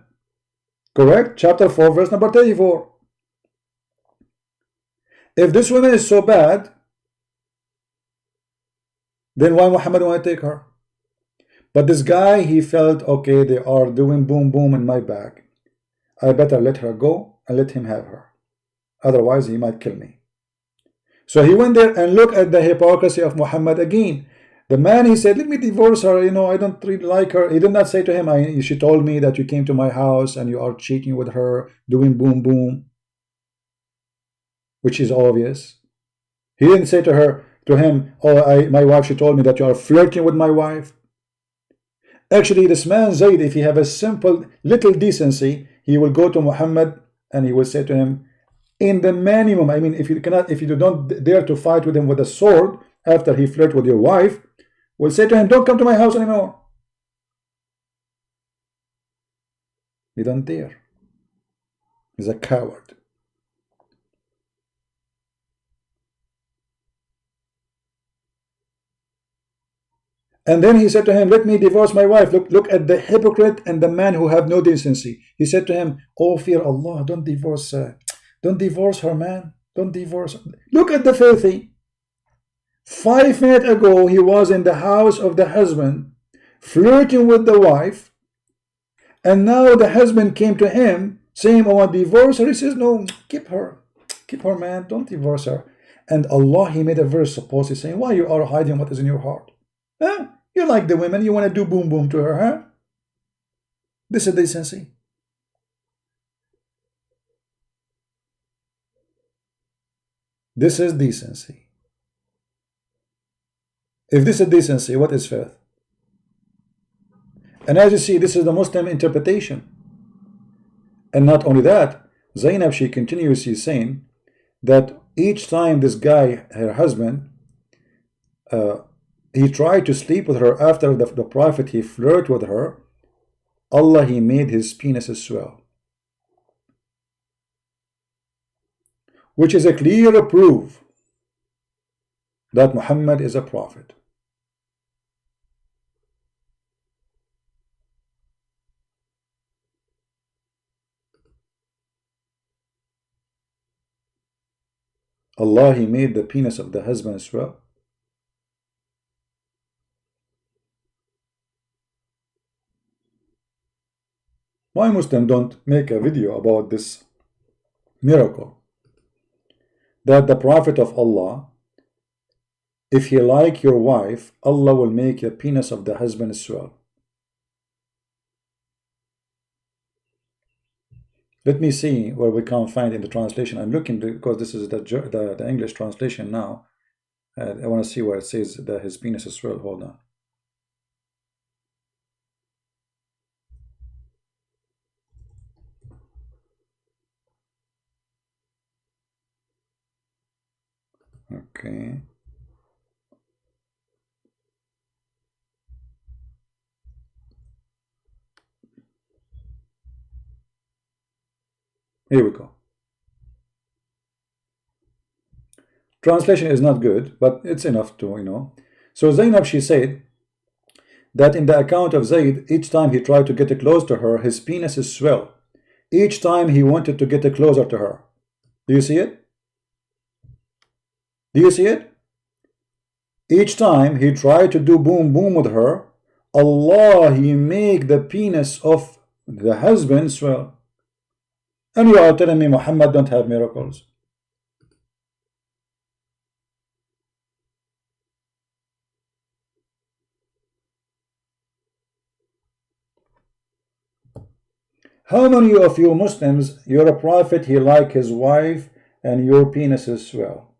Correct? Chapter 4, verse number 34. If this woman is so bad, then why Muhammad want to take her? But this guy, he felt, okay, they are doing boom boom in my back. I better let her go and let him have her. Otherwise, he might kill me. So he went there and looked at the hypocrisy of Muhammad again. The man, he said, let me divorce her. You know, I don't really like her. He did not say to him, she told me that you came to my house and you are cheating with her, doing boom boom, which is obvious. He didn't say to him, oh, my wife, she told me that you are flirting with my wife. Actually, this man Zayd, if he have a simple little decency, he will go to Muhammad and he will say to him, in the minimum, I mean, if you don't dare to fight with him with a sword after he flirt with your wife, will say to him, don't come to my house anymore. He don't dare. He's a coward. And then he said to him, let me divorce my wife. Look at the hypocrite and the man who have no decency. He said to him, oh, fear Allah, don't divorce her. Don't divorce her, man. Don't divorce her. Look at the filthy. 5 minutes ago, he was in the house of the husband, flirting with the wife. And now the husband came to him, saying, oh, I divorce her. He says, no, keep her. Keep her, man. Don't divorce her. And Allah, he made a verse, supposedly saying, why you are hiding what is in your heart? Huh? You like the women, you want to do boom boom to her, huh? This is decency. This is decency. If this is decency, what is faith? And as you see, this is the Muslim interpretation. And not only that, Zainab, she continuously saying that each time this guy, her husband, he tried to sleep with her after the Prophet, he flirted with her, Allah, he made his penis swell. Which is a clear proof that Muhammad is a prophet. Allah, he made the penis of the husband swell. Why Muslims don't make a video about this miracle? That the Prophet of Allah, if he like your wife, Allah will make the penis of the husband swell. Let me see where we can find in the translation. I'm looking because this is the English translation now. I want to see where it says that his penis is swell. Hold on. Okay. Here we go. Translation is not good, but it's enough to, So Zainab, she said that in the account of Zayd, each time he tried to get close to her, his penis is swell. Each time he wanted to get closer to her. Do you see it? Do you see it? Each time he tried to do boom boom with her, Allah, he make the penis of the husband swell. And you are telling me Muhammad don't have miracles? How many of you Muslims, you're a prophet, he like his wife, and your penis is swell?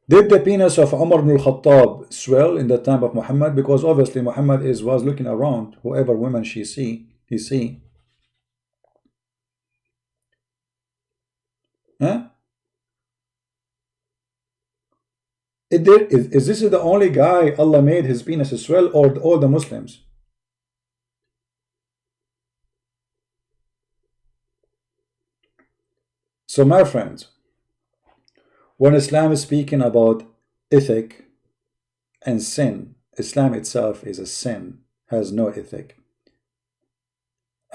Did the penis of Umar ibn al-Khattab swell in the time of Muhammad? Because obviously Muhammad was looking around, whoever women he see. Huh? Is this the only guy Allah made his penis swell, or all the Muslims? So my friends, when Islam is speaking about ethic and sin, Islam itself is a sin, has no ethic.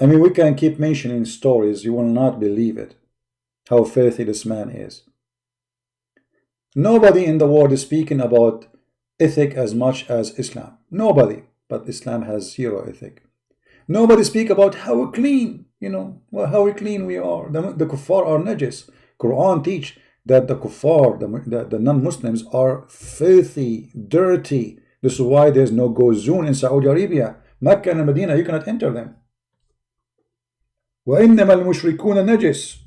I mean, we can keep mentioning stories, you will not believe it, how filthy this man is. Nobody in the world is speaking about ethic as much as Islam. Nobody. But Islam has zero ethic. Nobody speak about how clean, how clean we are. The kuffar are najis. Quran teach that the kuffar, the non-Muslims are filthy, dirty. This is why there's no go zone in Saudi Arabia. Mecca and Medina, you cannot enter them. وَإِنَّمَا الْمُشْرِكُونَ نَجِسٌ.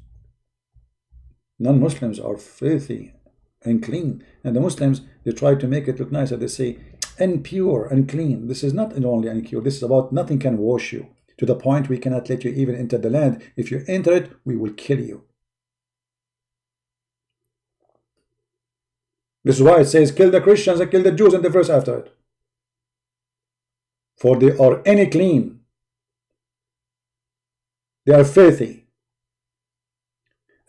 Non-Muslims are filthy and clean, and the Muslims, they try to make it look nicer. They say impure and clean. This is not only impure, this is about nothing can wash you, to the point we cannot let you even enter the land. If you enter it, we will kill you. This is why it says kill the Christians and kill the Jews in the verse after it, for they are any clean, they are filthy.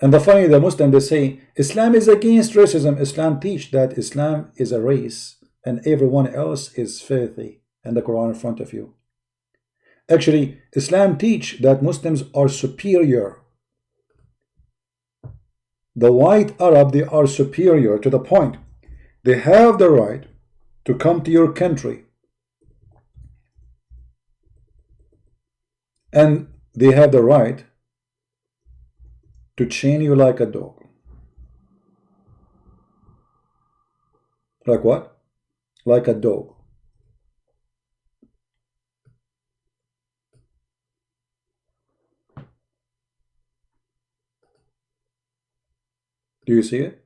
And the funny, the Muslim, they say Islam is against racism. Islam teach that Islam is a race and everyone else is filthy, and the Quran in front of you. Actually, Islam teach that Muslims are superior. The white Arab, they are superior to the point they have the right to come to your country, and they have the right to chain you like a dog. Like what? Like a dog. Do you see it?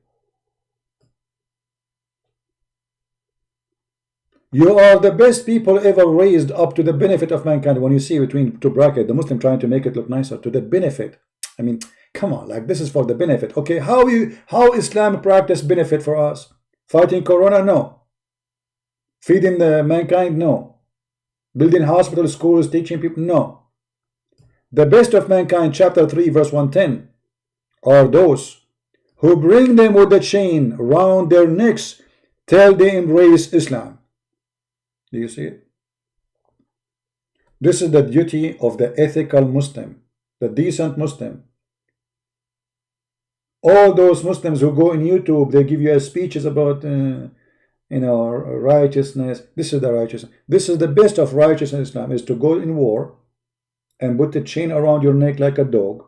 You are the best people ever raised up to the benefit of mankind. When you see between two brackets, the Muslim trying to make it look nicer, to the benefit. I mean, come on, like this is for the benefit. Okay, how Islam practice benefit for us? Fighting Corona? No. Feeding the mankind? No. Building hospitals, schools, teaching people? No. The best of mankind, chapter 3, verse 110, are those who bring them with the chain round their necks till they embrace Islam. Do you see it? This is the duty of the ethical Muslim, the decent Muslim. All those Muslims who go in YouTube, they give you speeches about righteousness. This is the righteousness. This is the best of righteousness in Islam, is to go in war and put the chain around your neck like a dog,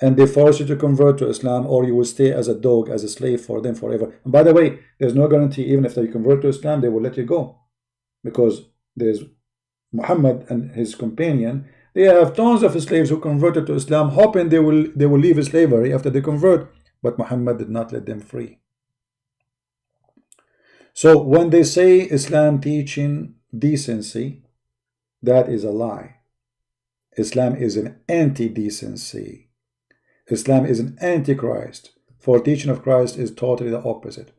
and they force you to convert to Islam, or you will stay as a dog, as a slave for them forever. And by the way, there's no guarantee even if they convert to Islam, they will let you go, because there's Muhammad and his companion. They have tons of slaves who converted to Islam, hoping they will leave slavery after they convert, but Muhammad did not let them free. So when they say Islam teaching decency, that is a lie. Islam is an anti-decency. Islam is an antichrist. For teaching of Christ is totally the opposite.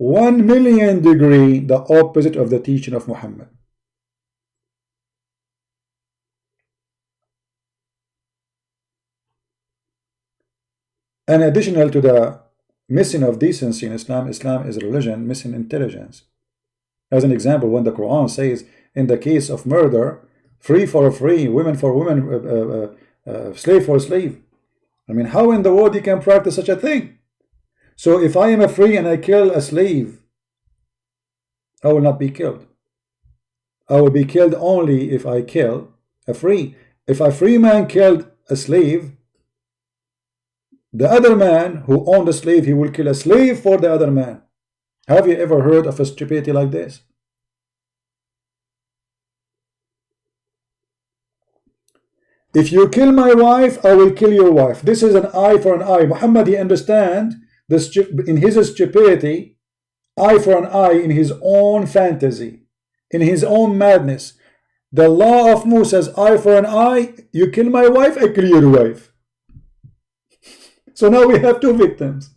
1,000,000 degree the opposite of the teaching of Muhammad. And additional to the missing of decency in Islam, Islam is a religion missing intelligence. As an example, when the Quran says, in the case of murder, free for free, women for women, slave for slave. I mean, how in the world you can practice such a thing? So if I am a free and I kill a slave, I will not be killed. I will be killed only if I kill a free. If a free man killed a slave, the other man who owned a slave, he will kill a slave for the other man. Have you ever heard of a stupidity like this? If you kill my wife, I will kill your wife. This is an eye for an eye. Muhammad, he understands in his stupidity, eye for an eye in his own fantasy, in his own madness. The law of Moses, eye for an eye, you kill my wife, I kill your wife. So now we have two victims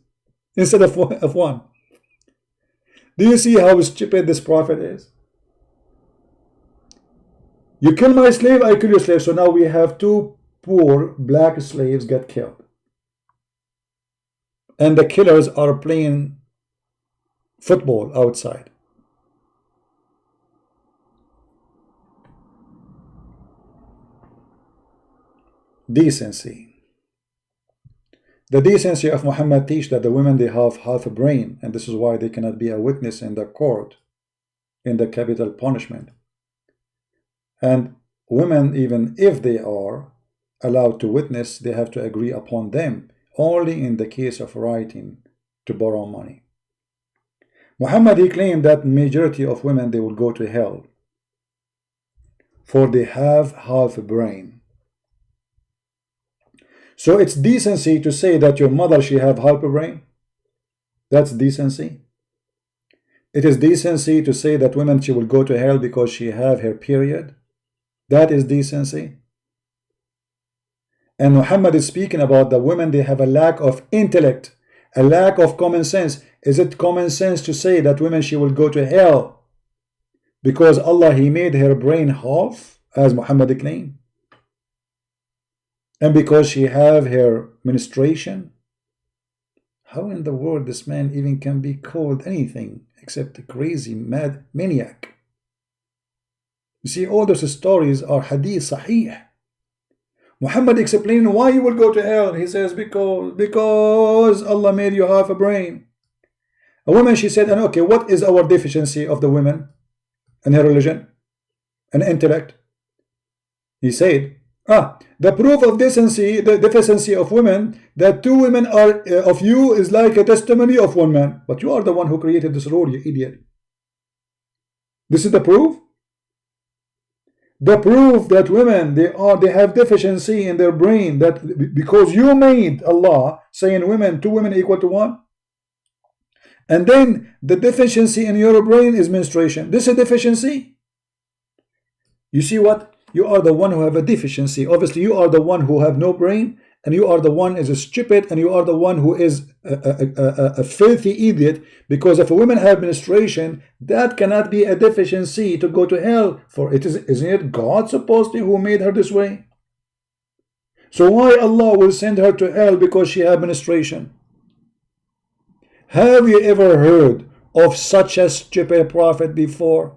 instead of one. Do you see how stupid this prophet is? You kill my slave, I kill your slave. So now we have two poor black slaves get killed. And the killers are playing football outside. Decency. The decency of Muhammad teach that the women, they have half a brain, and this is why they cannot be a witness in the court, in the capital punishment. And women, even if they are allowed to witness, they have to agree upon them, only in the case of writing to borrow money. Muhammad, he claimed that majority of women, they will go to hell, for they have half a brain. So it's decency to say that your mother, she have half a brain. That's decency. It is decency to say that women, she will go to hell because she have her period. That is decency. And Muhammad is speaking about the women, they have a lack of intellect, a lack of common sense. Is it common sense to say that women, she will go to hell because Allah, he made her brain half, as Muhammad claimed? And because she have her menstruation? How in the world this man even can be called anything except a crazy, mad maniac? You see, all those stories are hadith sahih. Muhammad explaining why you will go to hell. He says, because Allah made you half a brain. A woman, she said, and okay, what is our deficiency of the women and her religion and intellect? He said, the proof of decency, the deficiency of women, that two women are of you is like a testimony of one man. But you are the one who created this rule, you idiot. This is the proof. The proof that women, they have deficiency in their brain, that because you made Allah saying women, two women equal to one. And then the deficiency in your brain is menstruation. This is a deficiency. You see what? You are the one who have a deficiency. Obviously, you are the one who have no brain, and you are the one is stupid, and you are the one who is a filthy idiot. Because if a woman have menstruation, that cannot be a deficiency to go to hell. For it isn't it God supposedly who made her this way? So why Allah will send her to hell because she have menstruation? Have you ever heard of such a stupid prophet before?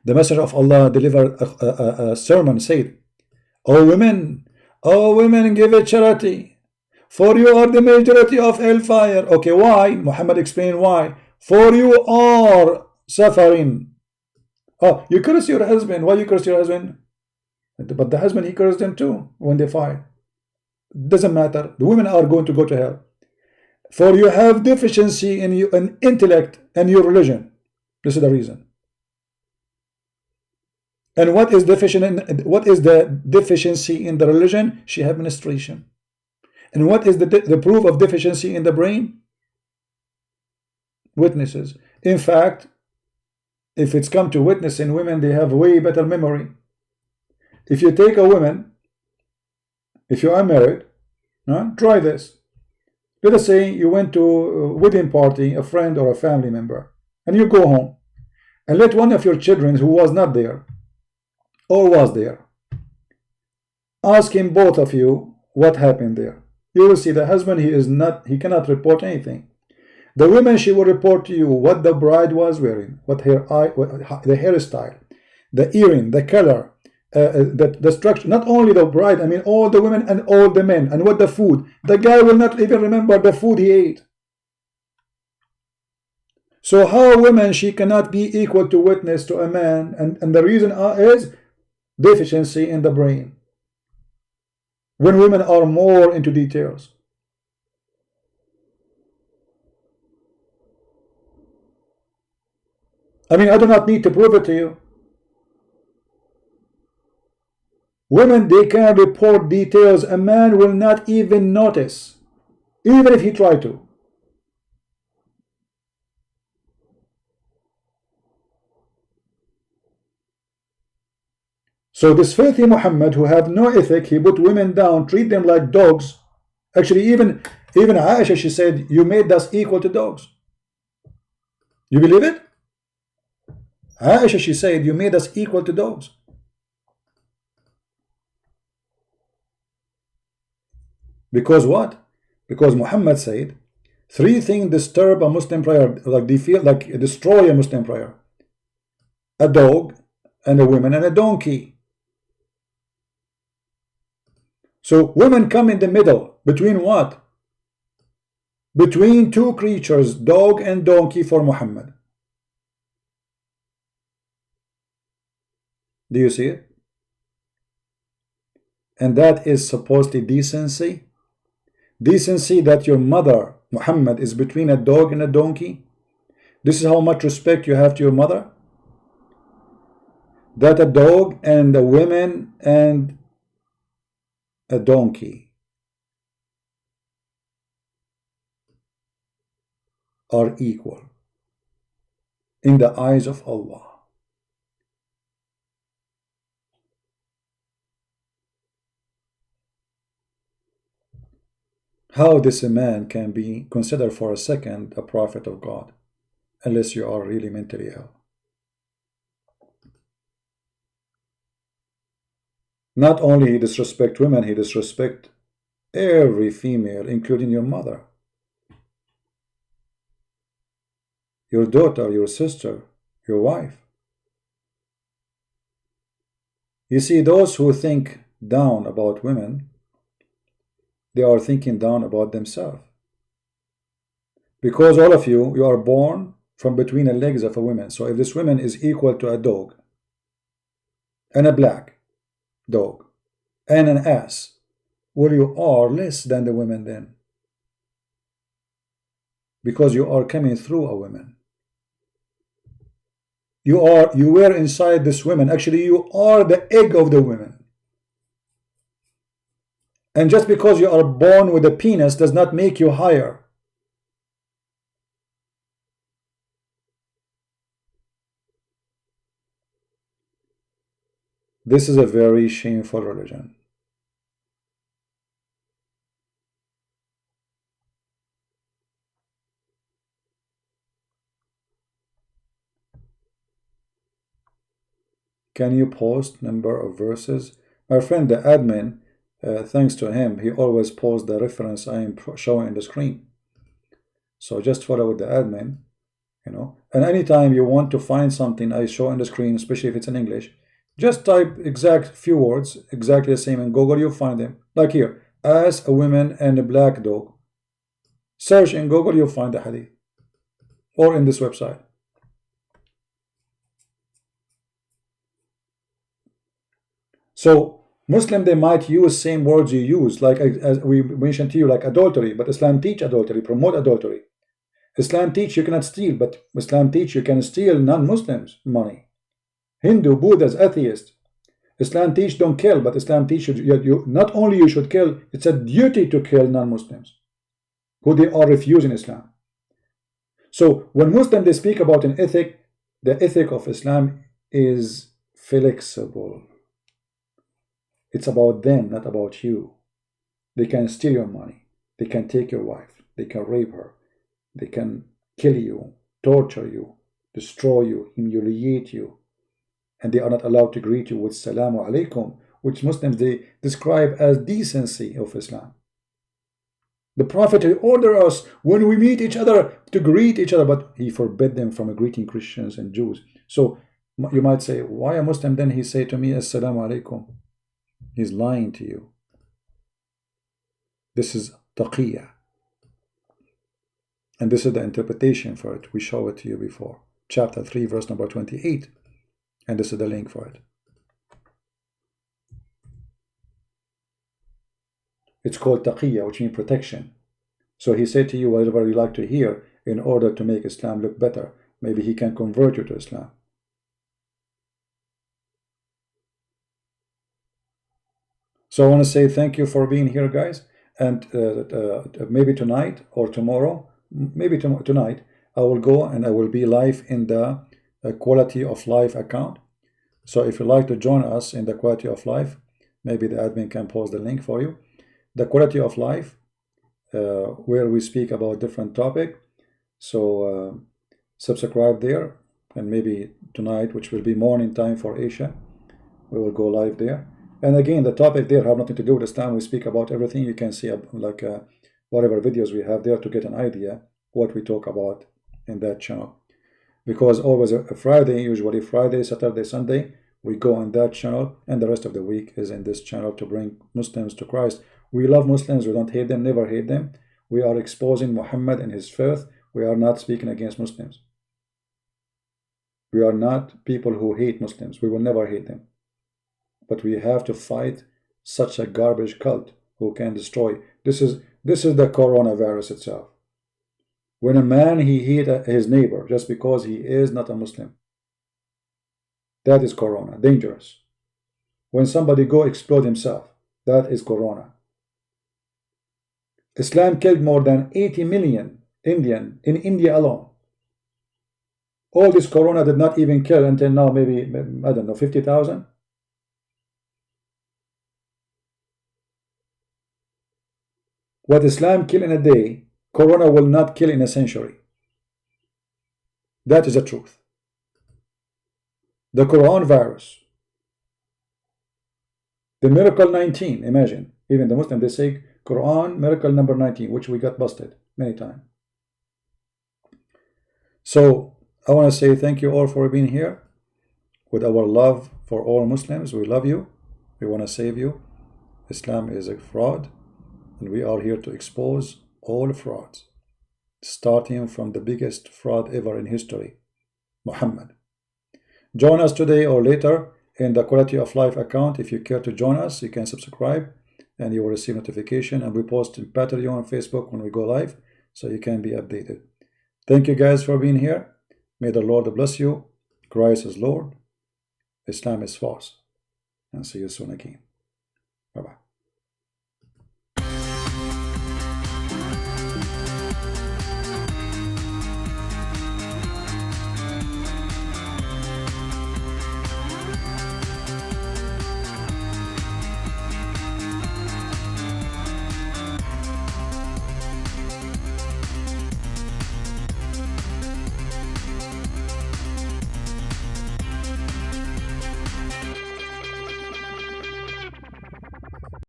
The Messenger of Allah delivered a sermon, said, O women, give a charity, for you are the majority of hellfire. Okay, why? Muhammad explained why. For you are suffering. Oh, you curse your husband. Why you curse your husband? But the husband, he cursed them too when they fight. Doesn't matter. The women are going to go to hell. For you have deficiency in intellect and your religion. This is the reason. And what is the deficiency in the religion? She have menstruation. And what is the proof of deficiency in the brain? Witnesses. In fact, if it's come to witnessing, women, they have way better memory. If you take a woman, if you are married, try this. Let us say you went to a wedding party, a friend or a family member, and you go home, and let one of your children who was not there or was there, ask him, both of you, what happened there. You will see the husband, he cannot report anything. The woman, she will report to you what the bride was wearing, what the hairstyle, the earring, the color, the structure. Not only the bride, I mean all the women and all the men, and what the food. The guy will not even remember the food he ate. So how a woman, she cannot be equal to witness to a man, and the reason is deficiency in the brain. When women are more into details. I mean, I do not need to prove it to you. Women, they can report details a man will not even notice, even if he tried to. So this filthy Muhammad, who have no ethic, he put women down, treat them like dogs. Actually, even Aisha, she said, you made us equal to dogs. You believe it? Aisha, she said, you made us equal to dogs. Because what? Because Muhammad said, 3 things disturb a Muslim prayer, like they feel like destroy a Muslim prayer: a dog, and a woman, and a donkey. So women come in the middle between what? Between 2 creatures, dog and donkey, for Muhammad. Do you see it? And that is supposedly decency. Decency that your mother, Muhammad, is between a dog and a donkey. This is how much respect you have to your mother. That a dog and a woman and a donkey are equal in the eyes of Allah. How this a man can be considered for a second a prophet of God, unless you are really mentally ill. Not only he disrespect women, he disrespect every female, including your mother, your daughter, your sister, your wife. You see, those who think down about women, they are thinking down about themselves. Because all of you are born from between the legs of a woman. So if this woman is equal to a dog, and a black dog, and an ass, well, you are less than the women then. Because you are coming through a woman. You were inside this woman. Actually, you are the egg of the woman. And just because you are born with a penis does not make you higher. This is a very shameful religion. Can you post number of verses? My friend, the admin, thanks to him, he always posts the reference I am showing on the screen. So just follow with the admin, you know. And anytime you want to find something I show on the screen, especially if it's in English, just type exact few words, exactly the same in Google, you'll find them. Like here, as a woman and a black dog. Search in Google, you'll find the hadith. Or in this website. So Muslim, they might use same words you use, like as we mentioned to you, like adultery, but Islam teach adultery, promote adultery. Islam teach you cannot steal, but Islam teach you can steal non-Muslims money. Hindu, Buddhas, atheists. Islam teach don't kill, but Islam teach you not only you should kill, it's a duty to kill non-Muslims who they are refusing Islam. So when Muslims they speak about an ethic, the ethic of Islam is flexible. It's about them, not about you. They can steal your money. They can take your wife. They can rape her. They can kill you, torture you, destroy you, humiliate you. And they are not allowed to greet you with Salamu Alaikum, which Muslims they describe as decency of Islam. The Prophet ordered us when we meet each other to greet each other, but he forbid them from greeting Christians and Jews. So you might say, why a Muslim then he say to me, Assalamu alaikum? He's lying to you. This is taqiyya. And this is the interpretation for it. We show it to you before. Chapter 3, verse number 28. And this is the link for it. It's called taqiyya, which means protection. So he said to you whatever you like to hear in order to make Islam look better. Maybe he can convert you to Islam. So I want to say thank you for being here, guys. And maybe tonight or tomorrow, maybe tonight, I will go and I will be live in the Quality of Life account. So if you'd like to join us in the Quality of Life, maybe the admin can post the link for you. The Quality of Life, where we speak about different topic. So subscribe there, and maybe tonight, which will be morning time for Asia, we will go live there. And again, the topic there have nothing to do with Islam. We speak about everything. You can see like whatever videos we have there to get an idea what we talk about in that channel. Because always a Friday, usually Friday, Saturday, Sunday, we go on that channel, and the rest of the week is in this channel to bring Muslims to Christ. We love Muslims. We don't hate them, never hate them. We are exposing Muhammad and his faith. We are not speaking against Muslims. We are not people who hate Muslims. We will never hate them. But we have to fight such a garbage cult who can destroy. This is the coronavirus itself. When a man he hate his neighbor just because he is not a Muslim, that is corona, dangerous. When somebody go explode himself, that is corona. Islam killed more than 80 million Indian in India alone. All this corona did not even kill until now, maybe, I don't know, 50,000. What Islam kill in a day, corona will not kill in a century. That is the truth. The coronavirus, the miracle 19, imagine, even the Muslim, they say Quran miracle number 19, which we got busted many times. So I want to say thank you all for being here. With our love for all Muslims, we love you. We want to save you. Islam is a fraud, and we are here to expose all frauds, starting from the biggest fraud ever in history, Muhammad. Join us today or later in the Quality of Life account. If you care to join us, you can subscribe and you will receive notification, and we post in Patreon and Facebook when we go live, so you can be updated. Thank you guys for being here. May the Lord bless you. Christ is Lord. Islam is false. And see you soon again. Bye-bye.